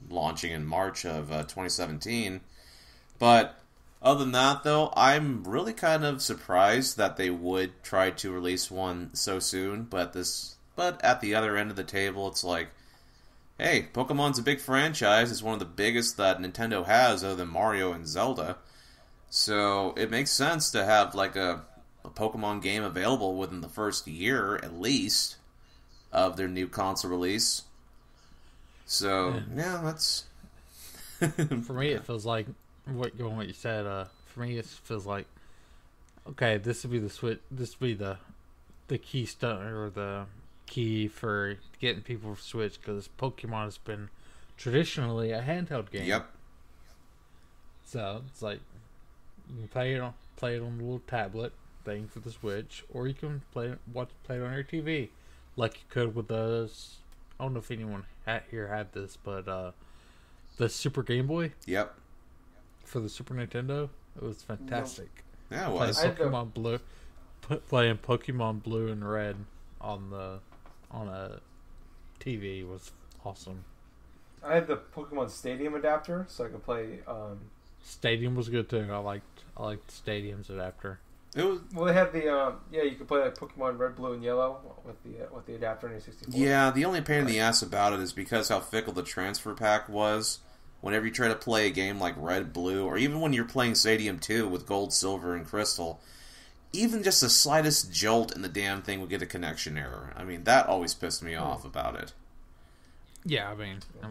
launching in March of 2017. But other than that, though, I'm really kind of surprised that they would try to release one so soon. But at the other end of the table, it's like, hey, Pokemon's a big franchise. It's one of the biggest that Nintendo has, other than Mario and Zelda. So it makes sense to have like a Pokemon game available within the first year, at least, of their new console release. So, yeah, that's... For me, it feels like, what you said, for me, it feels like, okay, this would be the Switch, this would be the keystone, or the key for getting people to switch because Pokemon has been traditionally a handheld game. Yep. So it's like you can play it on the little tablet thing for the Switch, or you can play it on your TV, like you could with the. I don't know if anyone here had this, but the Super Game Boy. Yep. For the Super Nintendo, it was fantastic. No. Yeah, it was. Playing Pokemon Blue and Red on a TV was awesome. I had the Pokemon Stadium adapter, so I could play. Stadium was good too. I liked the Stadium's adapter. It was. Well, they had the you could play like Pokemon Red, Blue, and Yellow with the adapter in your 64. Yeah, the only pain in the ass about it is because how fickle the transfer pack was. Whenever you try to play a game like Red, Blue, or even when you're playing Stadium 2 with Gold, Silver, and Crystal, even just the slightest jolt in the damn thing would get a connection error. I mean, that always pissed me off about it. Yeah, I mean, it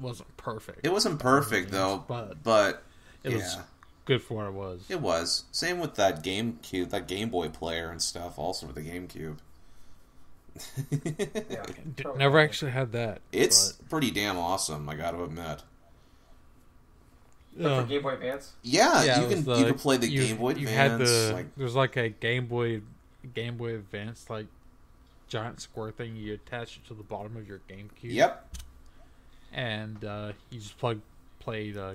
wasn't perfect. It wasn't perfect, though, but it was good for what it was. It was. Same with that GameCube, that Game Boy player and stuff, also with the GameCube. Never actually had that. It's pretty damn awesome, I gotta admit. For Game Boy Advance? Yeah, you can play the Game Boy Advance. There's like a Game Boy Advance like giant square thing you attach it to the bottom of your GameCube. Yep. And you just played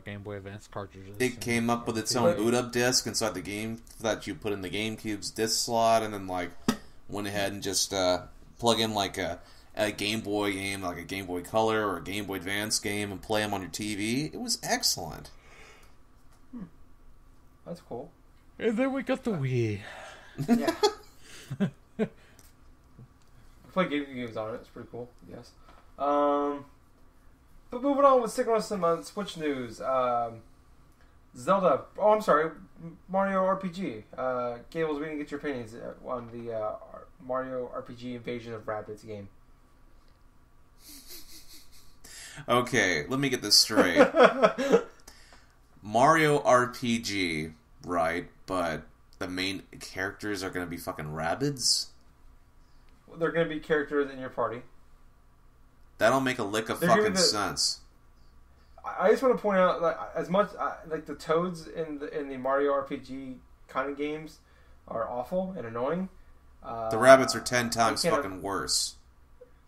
Game Boy Advance cartridges. It came up with its own boot up disc inside the game that you put in the GameCube's disc slot, and then went ahead and just plug in a Game Boy game, like a Game Boy Color or a Game Boy Advance game, and play them on your TV. It was excellent. That's cool. And then we got the Wii. Yeah. I play gaming games on it. It's pretty cool, yes. But moving on, sticking on some Switch news. Zelda. Oh, I'm sorry. Mario RPG. Gables, we didn't get your opinions on the Mario RPG Invasion of Rabbids game. Okay, let me get this straight. Mario RPG, right? But the main characters are going to be fucking Rabbids? They're going to be characters in your party. That don't make a lick of fucking sense. I just want to point out, as much like the Toads in the Mario RPG kind of games are awful and annoying. The Rabbids are 10 times fucking worse.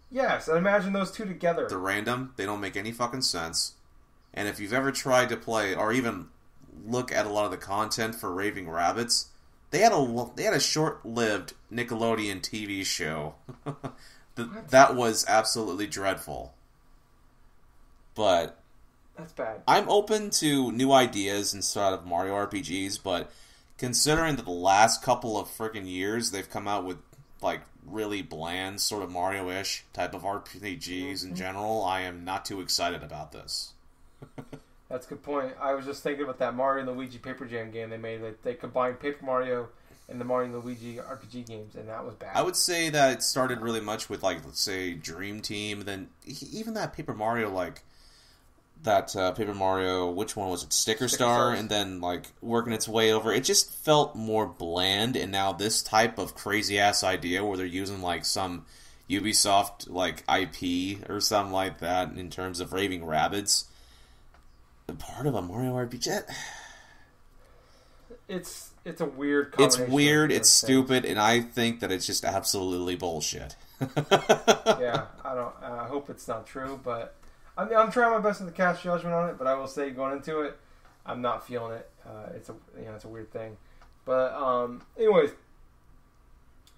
Yes, and imagine those two together. They're random. They don't make any fucking sense. And if you've ever tried to play or even look at a lot of the content for Raving Rabbids, they had a short-lived Nickelodeon TV show that was absolutely dreadful. But that's bad. I'm open to new ideas inside of Mario RPGs, but considering that the last couple of freaking years they've come out with really bland sort of Mario-ish type of RPGs in general, I am not too excited about this. That's a good point. I was just thinking about that Mario and Luigi Paper Jam game they made. They combined Paper Mario and the Mario and Luigi RPG games, and that was bad. I would say that it started really much with, let's say, Dream Team, and then even that Paper Mario, Paper Mario, which one was it? Sticker Star, and then, working its way over. It just felt more bland, and now this type of crazy-ass idea where they're using, some Ubisoft, IP or something like that in terms of Raving Rabbids. Part of a Mario RPG. It's a weird combination. It's weird, it's stupid, and I think that it's just absolutely bullshit. Yeah, I hope it's not true, but I'm trying my best to cast judgment on it, but I will say going into it, I'm not feeling it. It's a weird thing. But anyways,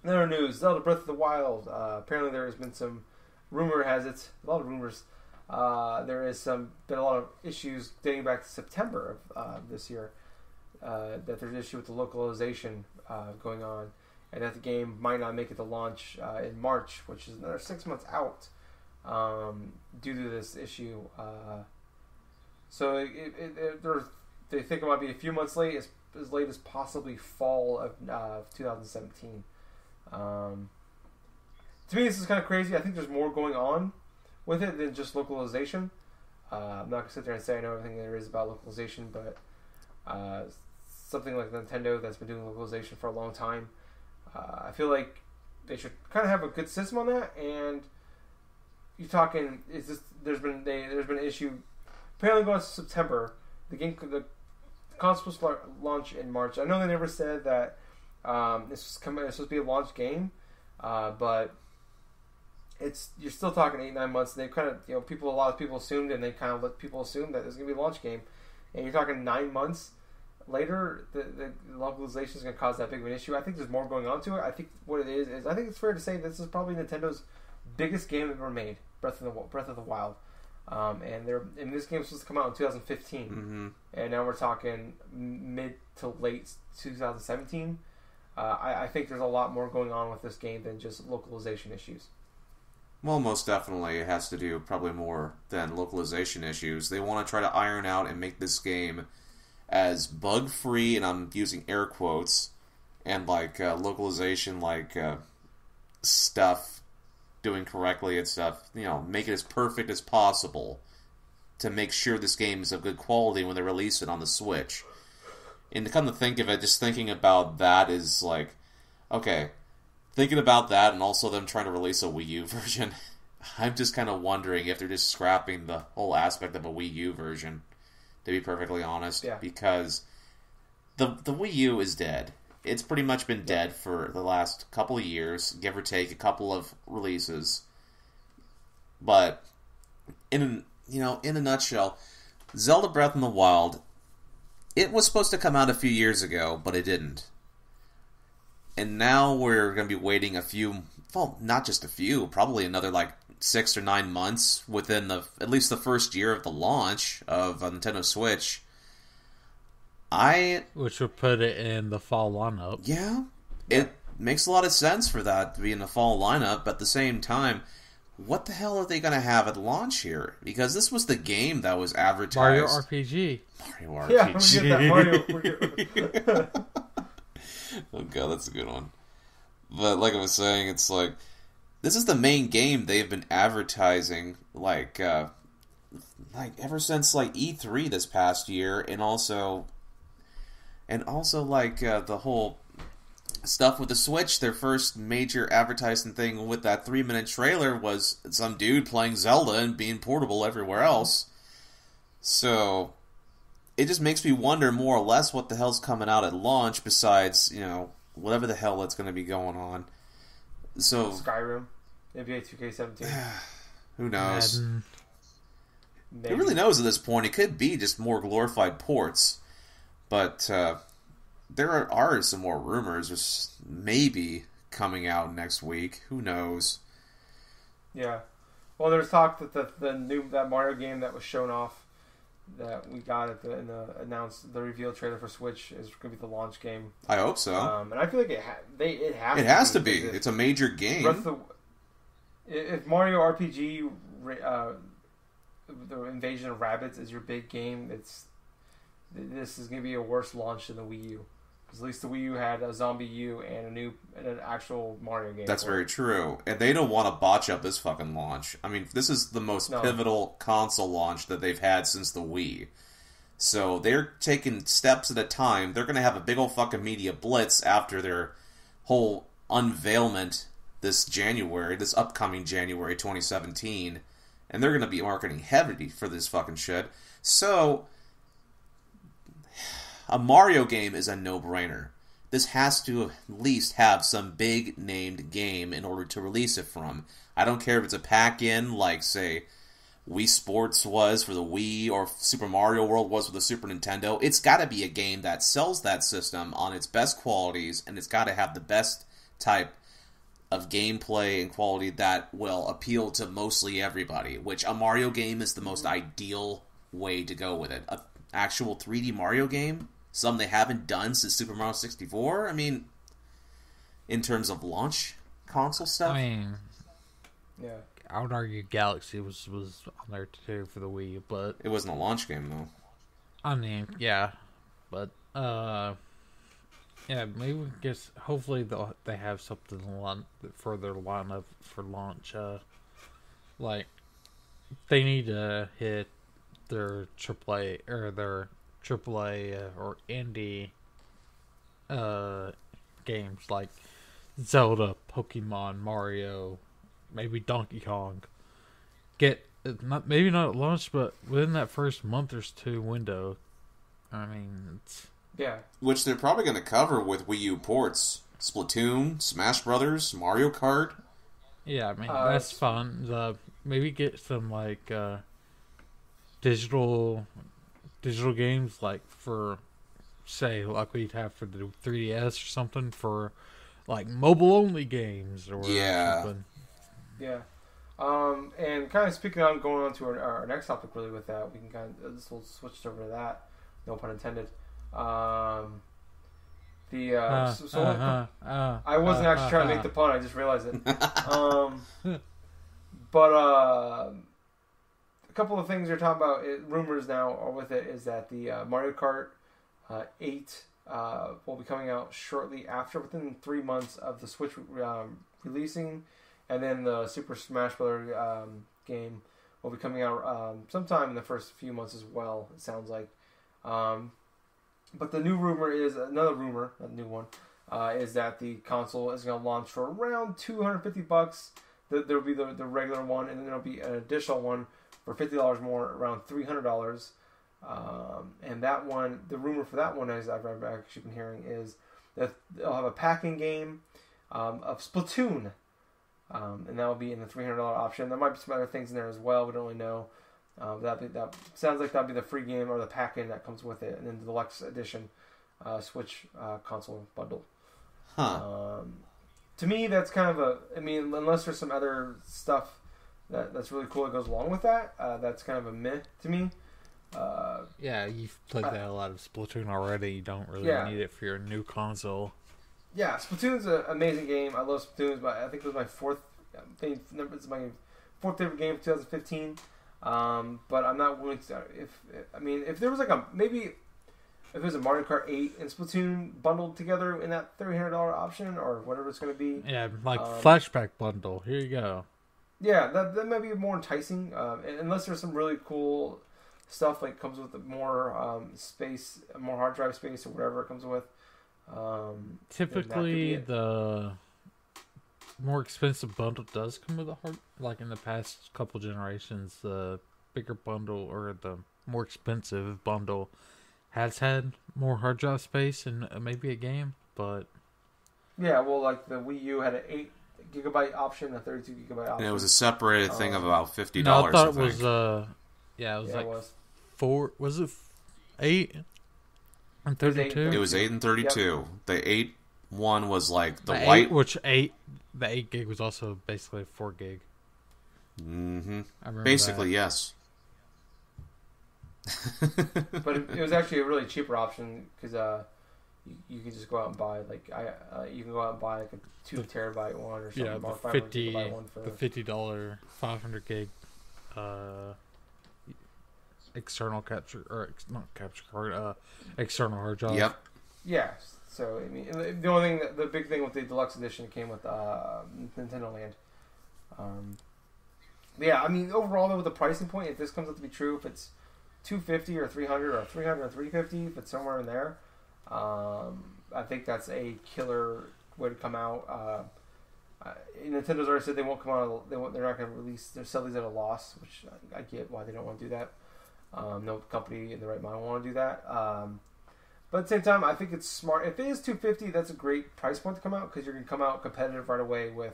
another news: Zelda Breath of the Wild. Apparently, there has been some rumor has it, a lot of rumors. There is been a lot of issues dating back to September of this year. That there's an issue with the localization going on, and that the game might not make it to launch in March, which is another 6 months out, due to this issue. So they think it might be a few months late, as late as possibly fall of 2017. To me, this is kind of crazy. I think there's more going on with it than just localization. I'm not going to sit there and say I know everything there is about localization, but something like Nintendo that's been doing localization for a long time, I feel like should kind of have a good system on that. And you're talking there's been an issue apparently going to September. The console was supposed to launch in March. I know they never said that it's supposed to be a launch game, but you're still talking 8-9 months. And they kind of a lot of people assumed, and they kind of let people assume that it's going to be a launch game, and you're talking 9 months later. The localization is going to cause that big of an issue. I think there's more going on to it. I think what it is I think it's fair to say this is probably Nintendo's biggest game ever made, Breath of the Wild. And this game was supposed to come out in 2015, and now we're talking mid to late 2017. I think there's a lot more going on with this game than just localization issues. Well, most definitely, it has to do probably more than localization issues. They want to try to iron out and make this game as bug-free, and I'm using air quotes, and localization, stuff doing correctly and stuff, make it as perfect as possible to make sure this game is of good quality when they release it on the Switch. And to come to think of it, just thinking about that is okay, thinking about that and also them trying to release a Wii U version, I'm just kind of wondering if they're just scrapping the whole aspect of a Wii U version, to be perfectly honest, because the Wii U is dead. It's pretty much been dead for the last couple of years, give or take a couple of releases. But in a nutshell, Zelda Breath of the Wild, it was supposed to come out a few years ago, but it didn't. And now we're going to be waiting not just a few, probably another 6 or 9 months within at least the first year of the launch of a Nintendo Switch. Which would put it in the fall lineup. Yeah, it makes a lot of sense for that to be in the fall lineup, but at the same time, what the hell are they going to have at launch here? Because this was the game that was advertised. Mario RPG. Yeah, we get that Mario. Oh god, that's a good one. But like I was saying, it's this is the main game they've been advertising ever since E3 this past year, and also the whole stuff with the Switch. Their first major advertising thing with that 3-minute trailer was some dude playing Zelda and being portable everywhere else. So it just makes me wonder more or less what the hell's coming out at launch besides, whatever the hell that's going to be going on. So Skyrim, NBA 2K17. Who knows? Maybe. Who really knows at this point? It could be just more glorified ports. But there are some more rumors, just maybe coming out next week. Who knows? Yeah. Well, there's talk that that Mario game that was shown off, that we got the reveal trailer for Switch, is going to be the launch game. I hope so. And I feel like it has to be. It's a major game. If Mario RPG, the Invasion of Rabbids is your big game, this is going to be a worse launch than the Wii U. Because at least the Wii U had a Zombie U and an actual Mario game. That's very true. And they don't want to botch up this fucking launch. I mean, this is the most pivotal console launch that they've had since the Wii. So they're taking steps at a time. They're going to have a big old fucking media blitz after their whole unveilment this upcoming January 2017. And they're going to be marketing heavily for this fucking shit. So a Mario game is a no-brainer. This has to at least have some big named game in order to release it from. I don't care if it's a pack-in, like, say, Wii Sports was for the Wii, or Super Mario World was for the Super Nintendo. It's got to be a game that sells that system on its best qualities, and it's got to have the best type of gameplay and quality that will appeal to mostly everybody, which a Mario game is the most ideal way to go with it. An actual 3D Mario game? Something they haven't done since Super Mario 64? I mean, in terms of launch console stuff? I mean, yeah. I would argue Galaxy was on there too for the Wii, but it wasn't a launch game though. I mean, yeah, but yeah, maybe hopefully they have something for their lineup for launch. Like they need to hit their AAA or indie games. Like Zelda, Pokemon, Mario, maybe Donkey Kong get maybe not at launch, but within that first month or two window. I mean, it's which they're probably going to cover with Wii U ports: Splatoon, Smash Brothers, Mario Kart. Yeah, I mean that's fun. Maybe get some like digital games like for say like we'd have for the 3DS or something for like mobile only games or something. Yeah. And kind of speaking on going on to our next topic really with that, we can kind of this will switch over to that. No pun intended. I wasn't actually trying to make the pun. I just realized it. But a couple of things you're talking about. Rumors now are with it is that the Mario Kart 8 will be coming out shortly after, within 3 months of the Switch releasing, and then the Super Smash Bros. Game will be coming out sometime in the first few months as well. It sounds like. But the new rumor is another rumor, a new one, is that the console is going to launch for around $250. There'll be the regular one, and then there'll be an additional one for $50 more, around $300. And that one, the rumor for that one, as I've actually been hearing, is that they'll have a packing game of Splatoon, and that will be in the $300 option. There might be some other things in there as well. We don't really know. That sounds like that'd be the free game or the pack-in that comes with it, and then the deluxe edition Switch console bundle. To me, that's kind of unless there's some other stuff that's really cool that goes along with that, that's kind of a meh to me. Yeah, you've played that a lot of Splatoon already. You don't really need it for your new console. Yeah, Splatoon's an amazing game. I love Splatoon. I think it was my fourth favorite game of 2015. But I'm not willing to. If there was like if it was a Mario Kart 8 and Splatoon bundled together in that $300 option or whatever it's going to be. Yeah, like flashback bundle. Here you go. Yeah, that might be more enticing. Unless there's some really cool stuff like comes with more space, more hard drive space or whatever it comes with. Typically, the more expensive bundle does come with a hard. Like in the past couple generations, the bigger bundle or the more expensive bundle has had more hard drive space and maybe a game, but yeah, well, like the Wii U had an 8 gigabyte option, a 32 gigabyte option, and it was a separated thing of about $50. No, I thought it was it was 4. Was it 8 and 32? It was 8 and 32. Yep. The 8 one was like the white, the 8 gig was also basically 4 gig. Mm-hmm. Basically, yes. But it was actually a really cheaper option because you can just go out and buy you can go out and buy like a 2 terabyte one or something. Yeah, the $50 500 gig external capture or not capture card, external hard drive. Yep. Yeah. So the only thing, the big thing with the deluxe edition came with Nintendo Land. Yeah, overall though, with the pricing point, if this comes out to be true, if it's $250 or $300 or $300 or $350, if it's somewhere in there, I think that's a killer way to come out. Nintendo's already said they won't come out. They're not going to release. They'll sell these at a loss, which I get why they don't want to do that. No company in the right mind will want to do that. But at the same time, I think it's smart. If it is $250, that's a great price point to come out because you're going to come out competitive right away with.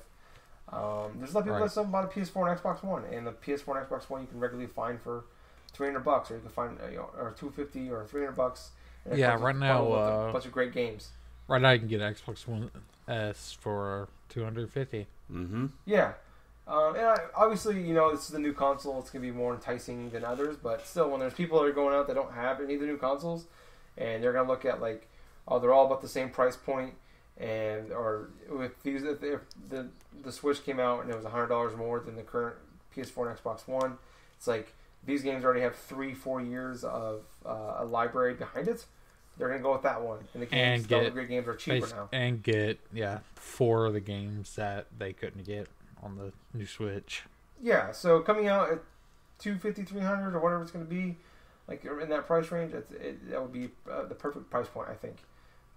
There's a lot of people that still bought a PS4 and Xbox One, and the PS4 and Xbox One you can regularly find for $300, or you can find or $250 or $300. Yeah, right now a bunch of great games. Right now you can get Xbox One S for $250. Mm-hmm. Yeah. And obviously, this is the new console. It's going to be more enticing than others, but still, when there's people that are going out that don't have any of the new consoles, and they're going to look at they're all about the same price point, or if the Switch came out and it was $100 more than the current PS4 and Xbox One, it's like these games already have 3-4 years of a library behind it. They're going to go with that one, and the great games are cheaper now. And get 4 of the games that they couldn't get on the new Switch. Yeah, so coming out at $250, $300, or whatever it's going to be, in that price range, that would be the perfect price point, I think,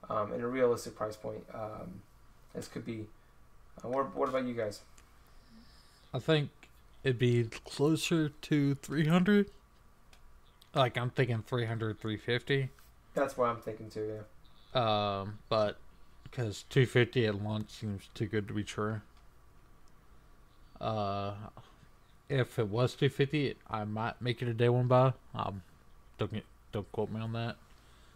and a realistic price point. this could be. What about you guys? I think it'd be closer to 300. Like, I'm thinking 300, 350. That's what I'm thinking too, yeah. But because 250 at launch seems too good to be true. If it was 250, I might make it a day one buy. Don't quote me on that.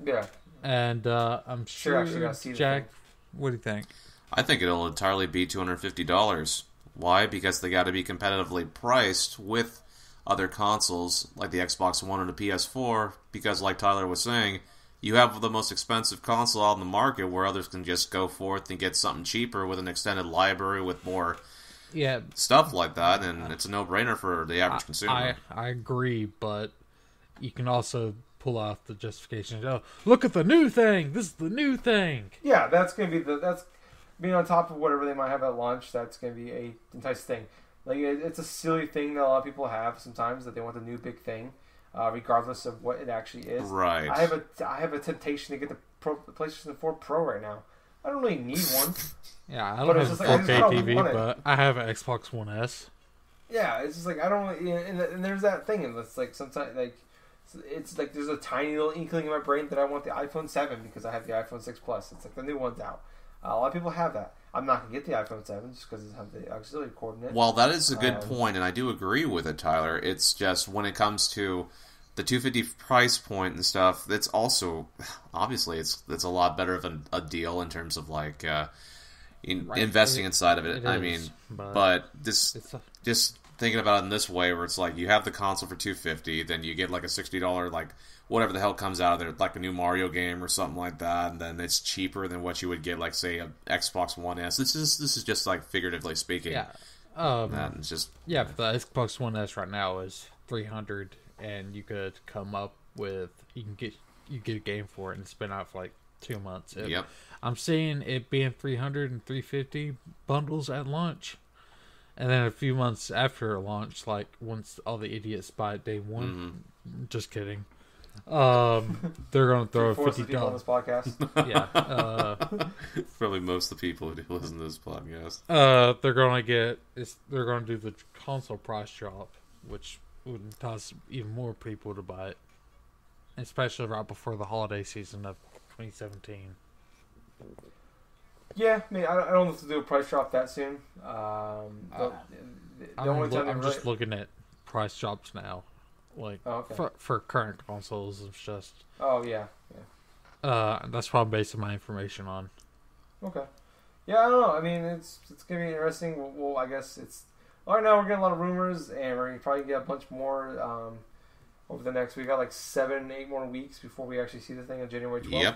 Yeah. And I'm sure Jack, what do you think? I think it'll entirely be $250. Why? Because they got to be competitively priced with other consoles like the Xbox One and the PS4. Because, like Tyler was saying, you have the most expensive console out in the market, where others can just go forth and get something cheaper with an extended library with more stuff like that, and it's a no-brainer for the average consumer. I agree, but you can also pull out the justification. Oh, look at the new thing! This is the new thing! Yeah, that's going to be that's being on top of whatever they might have at launch. That's going to be a enticing thing. Like, it's a silly thing that a lot of people have sometimes, that they want the new big thing, regardless of what it actually is. Right. I have a temptation to get the PlayStation 4 Pro right now. I don't really need one. Yeah, I don't have a 4K TV, but I have an Xbox One S. Yeah, it's just like, I don't really, and there's that thing, and it's like sometimes, like, it's like there's a tiny little inkling in my brain that I want the iPhone 7 because I have the iPhone 6 Plus. It's like the new one's out. A lot of people have that. I'm not going to get the iPhone 7 just because it has the auxiliary cord in it. Well, that is a good point, and I do agree with it, Tyler. It's just when it comes to the 250 price point and stuff, that's also, obviously, it's a lot better of a deal in terms of, like, investing inside of it. I mean, but this, just thinking about it in this way, where it's like you have the console for $250, then you get like a $60, like whatever the hell comes out of there, like a new Mario game or something like that, and then it's cheaper than what you would get, like, say, a Xbox One S. This is just like figuratively speaking. Yeah. And it's just but the Xbox One S right now is $300, and you could come up with you get a game for it, and it's been out for like 2 months. Yep. I'm seeing it being 300 and 350 bundles at launch. And then a few months after launch, like once all the idiots buy it day one, just kidding. They're going to throw $50 on this podcast. Yeah, probably most of the people who listen to this podcast. They're going to do the console price drop, which would cause even more people to buy it, especially right before the holiday season of 2017. Yeah, I mean, I don't have to do a price drop that soon. The only time I'm just looking at price drops now, like for current consoles. It's just that's what I'm basing my information on. Okay, yeah, I don't know. I mean, it's gonna be interesting. Well, I guess it's right now we're getting a lot of rumors, and we're gonna probably get a bunch more over the next. We got like 7-8 more weeks before we actually see the thing on January 12th. Yep.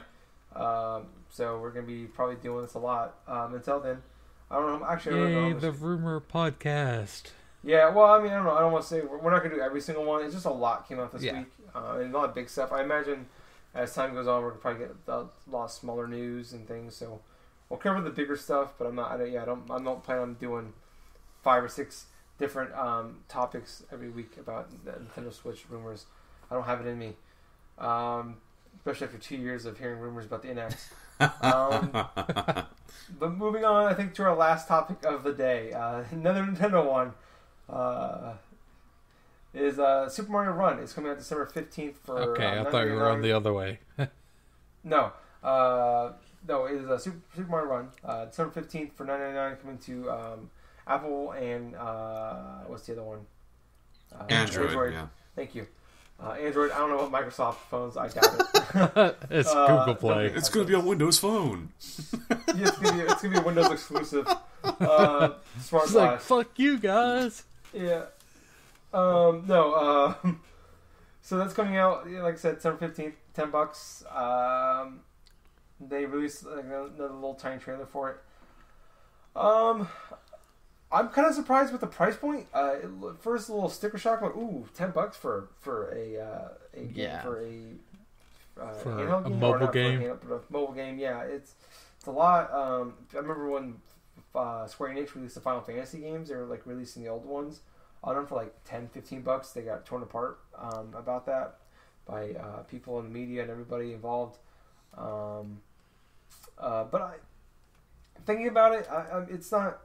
So we're gonna be probably doing this a lot. Until then, I don't know. Actually, I don't know. The rumor podcast. Yeah, well, I mean, I don't know. I don't want to say we're not gonna do every single one. It's just a lot came out this week, and a lot of big stuff. I imagine as time goes on, we're gonna probably get a lot of smaller news and things. So we'll cover the bigger stuff, but I'm not planning on doing 5 or 6 different topics every week about the Nintendo Switch rumors. I don't have it in me. Especially after 2 years of hearing rumors about the NX. But moving on, I think, to our last topic of the day. Another Nintendo one is Super Mario Run. It's coming out December 15th for... Okay, I thought you were on the other way. No. No, it is Super Mario Run. December 15th for $9.99, coming to Apple and... what's the other one? Android, yeah. Thank you. Android, I don't know what Microsoft phones, I doubt it. It's Google Play. It's going to be on Windows Phone. Yeah, it's gonna be a Windows exclusive smart glass. Like, fuck you guys. Yeah. No. So that's coming out, like I said, December 15th, $10. They released another little tiny trailer for it. I'm kind of surprised with the price point. First, a little sticker shock, like, ooh, $10 for a game, for a handheld game, mobile game. For a mobile game, yeah, it's a lot. I remember when Square Enix released the Final Fantasy games, they were like releasing the old ones on them for like $10-15. They got torn apart about that by people in the media and everybody involved. But thinking about it, it's not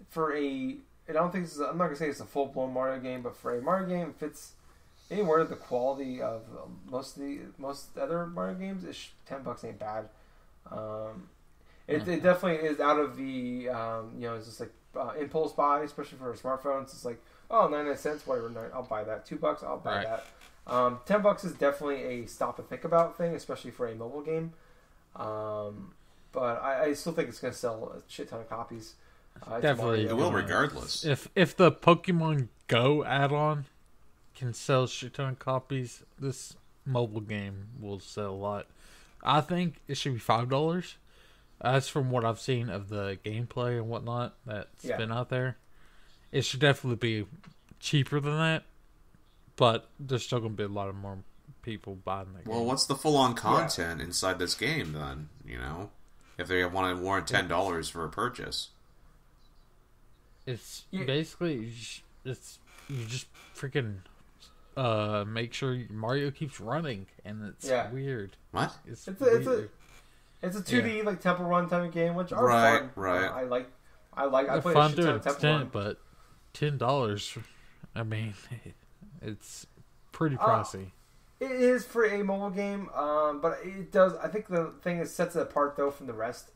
for a. I don't think I'm not gonna say it's a full blown Mario game, but for a Mario game, if it's anywhere the quality of most other Mario games, $10 ain't bad. It definitely is out of the it's just like impulse buy, especially for smartphones. It's like 99 cents, whatever. I'll buy that. $2, I'll buy that. $10 is definitely a stop and think about thing, especially for a mobile game. But I still think it's gonna sell a shit ton of copies. Definitely, it will regardless. If the Pokemon Go add-on can sell a shit ton of copies, this mobile game will sell a lot. I think it should be $5. That's from what I've seen of the gameplay and whatnot that's been out there. It should definitely be cheaper than that, but there's still going to be a lot of more people buying the game. Well, what's the full-on content inside this game then? If they want to warrant $10 for a purchase. It's basically you just freaking make sure Mario keeps running, and it's weird. What? It's weird. It's a 2D like temple run type of game, which are fun. Right. I like. I play fun a shit ton to of an temple extent, run. but $10. I mean, it's pretty pricey. It is for a mobile game, but it does. I think the thing that sets it apart though from the rest,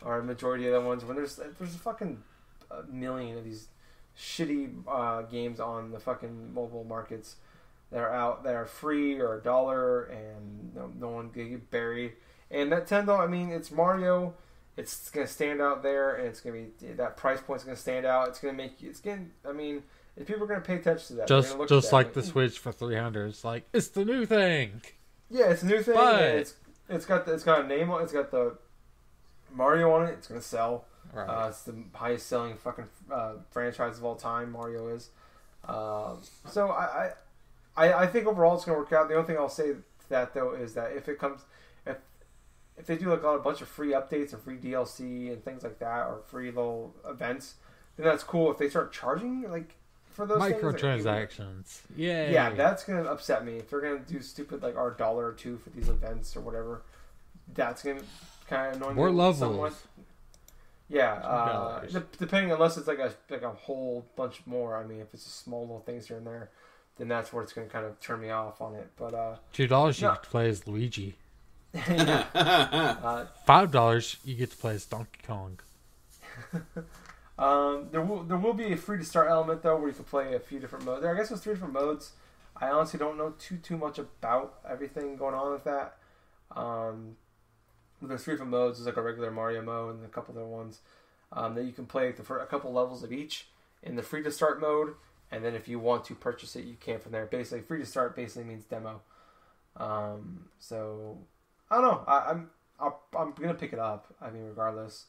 or the majority of the ones, when there's a fucking million of these shitty games on the fucking mobile markets that are out that are free or $1, and no one can get buried. And that $10, I mean, it's Mario. It's gonna stand out there, and it's gonna be that price point's gonna stand out. It's gonna make you. It's gonna. I mean, if people are gonna pay attention to that, just like the Switch for $300. It's like it's the new thing. Yeah, it's a new thing. But it's got a name on it. It's got the Mario on it. It's gonna sell. Right. It's the highest selling fucking franchise of all time. Mario is. So I think overall it's gonna work out. The only thing I'll say to that though is that if they do like a bunch of free updates and free DLC and things like that, or free little events, then that's cool. If they start charging like for those microtransactions, yeah, that's gonna upset me. If they're gonna do stupid like $1 or $2 for these events or whatever, that's gonna kind of annoy more me levels. somewhat. Yeah, depending, unless it's like a whole bunch more. I mean, if it's just small little things here and there, then that's where it's gonna kind of turn me off on it. But $2 you get to play as Luigi. $5 you get to play as Donkey Kong. There will be a free to start element though, where you can play a few different modes. I guess there's 3 different modes. I honestly don't know too much about everything going on with that. There's 3 different modes. There's like a regular Mario mode and a couple other ones that you can play for a couple levels of each in the free to start mode. And then if you want to purchase it, you can from there. Basically, free to start basically means demo. So I don't know. I'm gonna pick it up. I mean, regardless.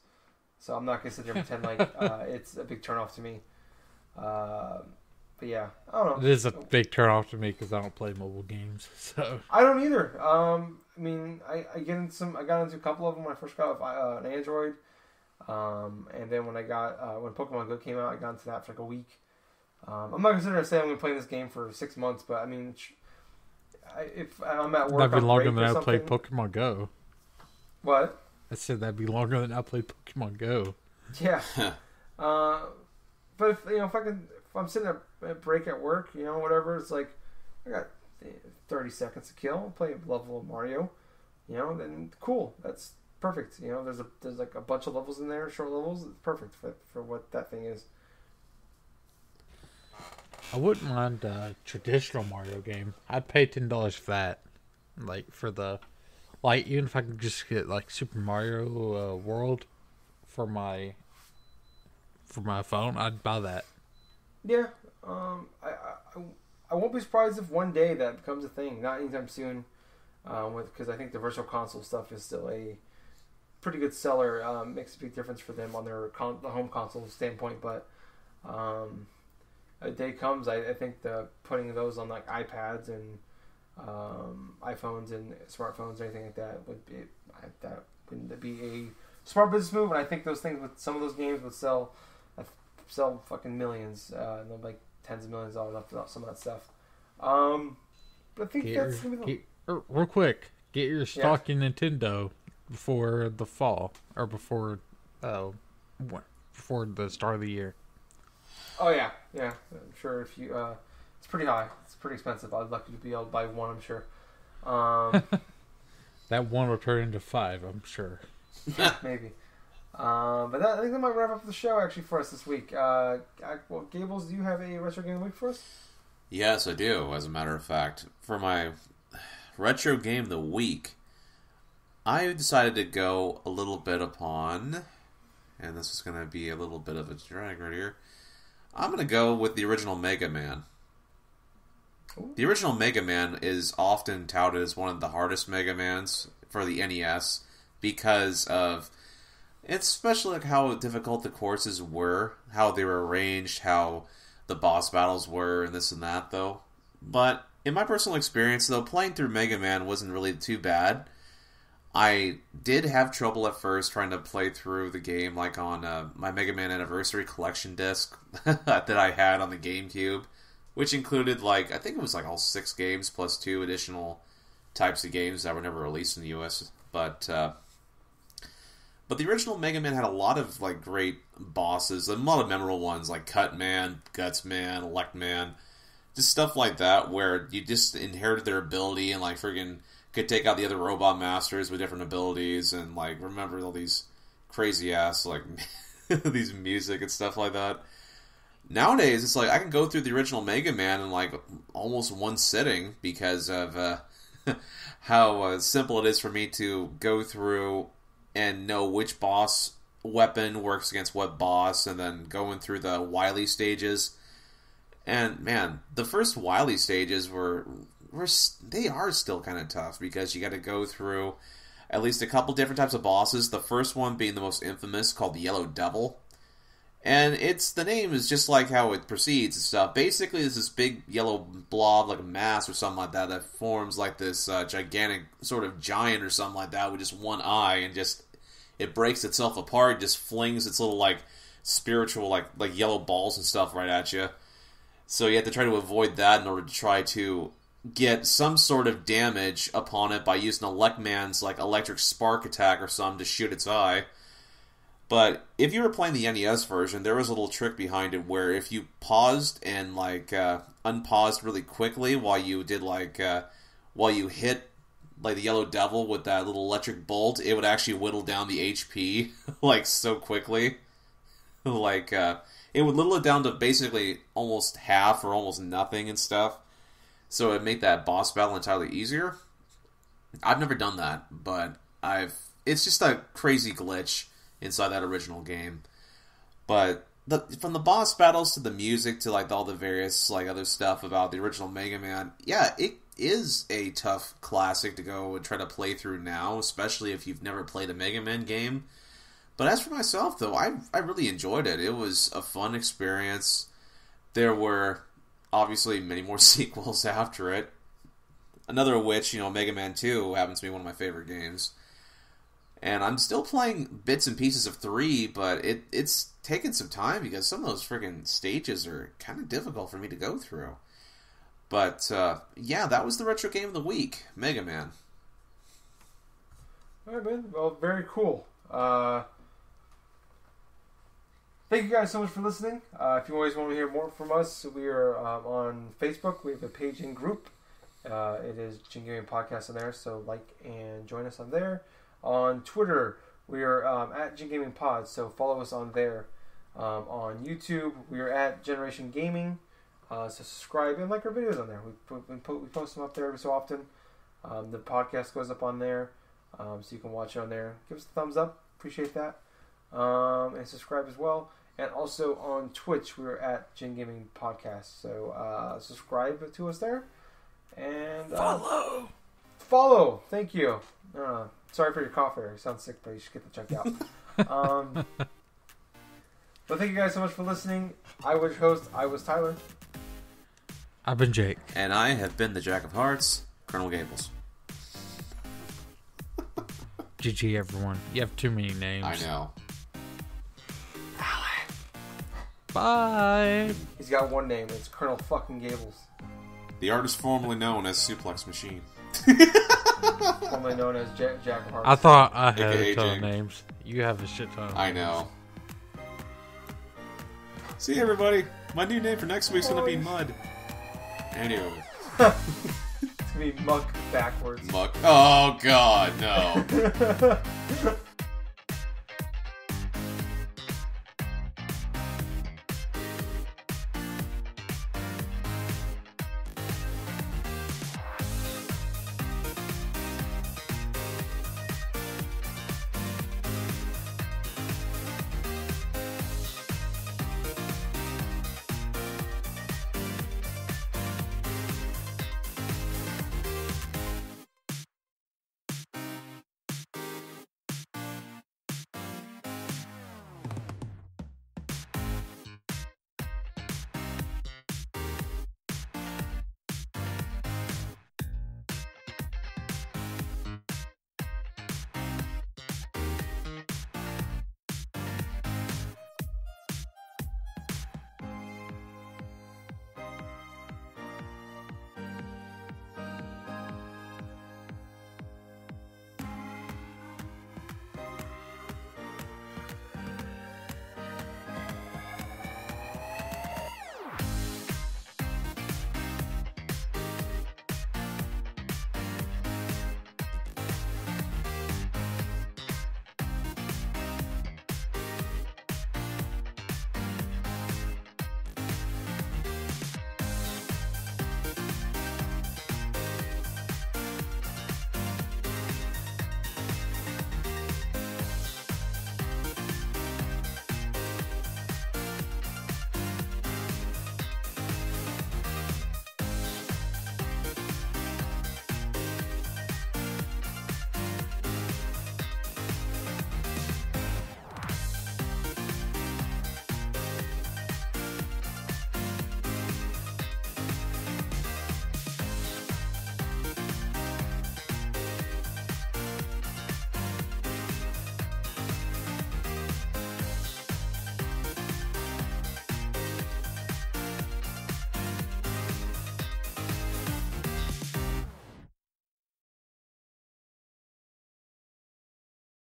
So I'm not gonna sit there and pretend like it's a big turnoff to me. But yeah, I don't know. It is a big turnoff to me because I don't play mobile games. So I don't either. I mean, I got into a couple of them when I first got an Android, and then when when Pokemon Go came out, I got into that for like a week. I'm not gonna sit there and say I'm gonna play this game for 6 months, but I mean, if I'm at work, that'd be longer than I played Pokemon Go. What? I said that'd be longer than I played Pokemon Go. Yeah. But if I'm sitting at a break at work, whatever, it's like I got 30 seconds to kill, play a level of Mario, then cool, that's perfect. There's like a bunch of levels in there, short levels. It's perfect for what that thing is. I wouldn't mind a traditional Mario game. I'd pay $10 for that. Even if I could just get like Super Mario World for my phone, I'd buy that. Yeah. I won't be surprised if one day that becomes a thing. Not anytime soon. Because I think the Virtual Console stuff is still a pretty good seller. Makes a big difference for them on their the home console standpoint, but a day comes, I think putting those on like iPads and iPhones and smartphones or anything like that wouldn't be a smart business move. And I think those things with some of those games would sell fucking millions, and they'll make tens of millions of dollars off some of that stuff. But I think that's gonna be real quick. Get your stock in Nintendo before the fall or before before the start of the year. Oh yeah. I'm sure if you, it's pretty high. It's pretty expensive. I'd lucky to be able to buy one. I'm sure. That one will turn into 5, I'm sure. Maybe. But I think that might wrap up the show actually for us this week. Well, Gables, do you have a retro game of the week for us? Yes, I do, as a matter of fact. For my retro game of the week, I decided to go a little bit upon, and this is going to be a little bit of a drag right here, I'm going to go with the original Mega Man. Ooh. The original Mega Man is often touted as one of the hardest Mega Mans for the NES because of, it's especially like how difficult the courses were, how they were arranged, how the boss battles were, and this and that, though. But in my personal experience, though, playing through Mega Man wasn't really too bad. I did have trouble at first trying to play through the game, like on my Mega Man Anniversary Collection disc that I had on the GameCube, which included, like, I think it was like all 6 games plus 2 additional types of games that were never released in the US. But the original Mega Man had a lot of, like, great bosses, and a lot of memorable ones, like Cut Man, Guts Man, Elect Man, just stuff like that, where you just inherited their ability and, like, friggin' could take out the other robot masters with different abilities, and, like, remember all these crazy-ass, like, these music and stuff like that. Nowadays, it's like, I can go through the original Mega Man in, like, almost one sitting, because of how simple it is for me to go through and know which boss weapon works against what boss, and then going through the Wily stages. And, man, the first Wily stages they are still kind of tough, because you got to go through at least a couple different types of bosses. The first one being the most infamous, called the Yellow Devil. And the name is just like how it proceeds and stuff. Basically, there's this big yellow blob, like a mass or something like that forms like this gigantic sort of giant or something like that with just one eye, and just it breaks itself apart, just flings its little, like, spiritual, like yellow balls and stuff right at you. So you have to try to avoid that in order to try to get some sort of damage upon it by using Electman's, like, electric spark attack or something to shoot its eye. But if you were playing the NES version, there was a little trick behind it where if you paused and, like, unpaused really quickly while you did, like, while you hit, like, the Yellow Devil with that little electric bolt, it would actually whittle down the HP, like, so quickly. Like, it would whittle it down to basically almost half or almost nothing and stuff. So it would make that boss battle entirely easier. I've never done that, but it's just a crazy glitch inside that original game. But from the boss battles to the music to, like, all the various, like, other stuff about the original Mega Man, yeah, it is a tough classic to go and try to play through now, especially if you've never played a Mega Man game. But as for myself, though, I really enjoyed it. It was a fun experience. There were obviously many more sequels after it. Another of which, Mega Man 2 happens to be one of my favorite games. And I'm still playing bits and pieces of 3, but it's taken some time because some of those friggin' stages are kind of difficult for me to go through. But, yeah, that was the retro game of the week, Mega Man. Alright, man. Well, very cool. Thank you guys so much for listening. If you always want to hear more from us, we are on Facebook. We have a page and group. It is GenGaming Podcast on there, so like and join us on there. On Twitter, we are at GenGaming Pod, so follow us on there. On YouTube, we are at Generation Gaming, so subscribe and like our videos on there. We post them up there every so often. The podcast goes up on there, so you can watch it on there. Give us a thumbs up, appreciate that. And subscribe as well. And also on Twitch, we're at GenGaming Podcast, so subscribe to us there. And follow. Thank you. Sorry for your cough there. You sound sick, but you should get that checked out. But thank you guys so much for listening. I was your host. I was Tyler. I've been Jake. And I have been the Jack of Hearts, Colonel Gables. GG, everyone. You have too many names. I know. Bye. He's got one name. It's Colonel fucking Gables. The artist formerly known as Suplex Machine. formerly known as Jack of Hearts. I thought I had AKA a ton of Jing. names. You have a shit ton of I names. know. See, everybody, my new name for next week's gonna be Mud. Anyway. It's gonna be Muck backwards. Muck. Oh, God, no.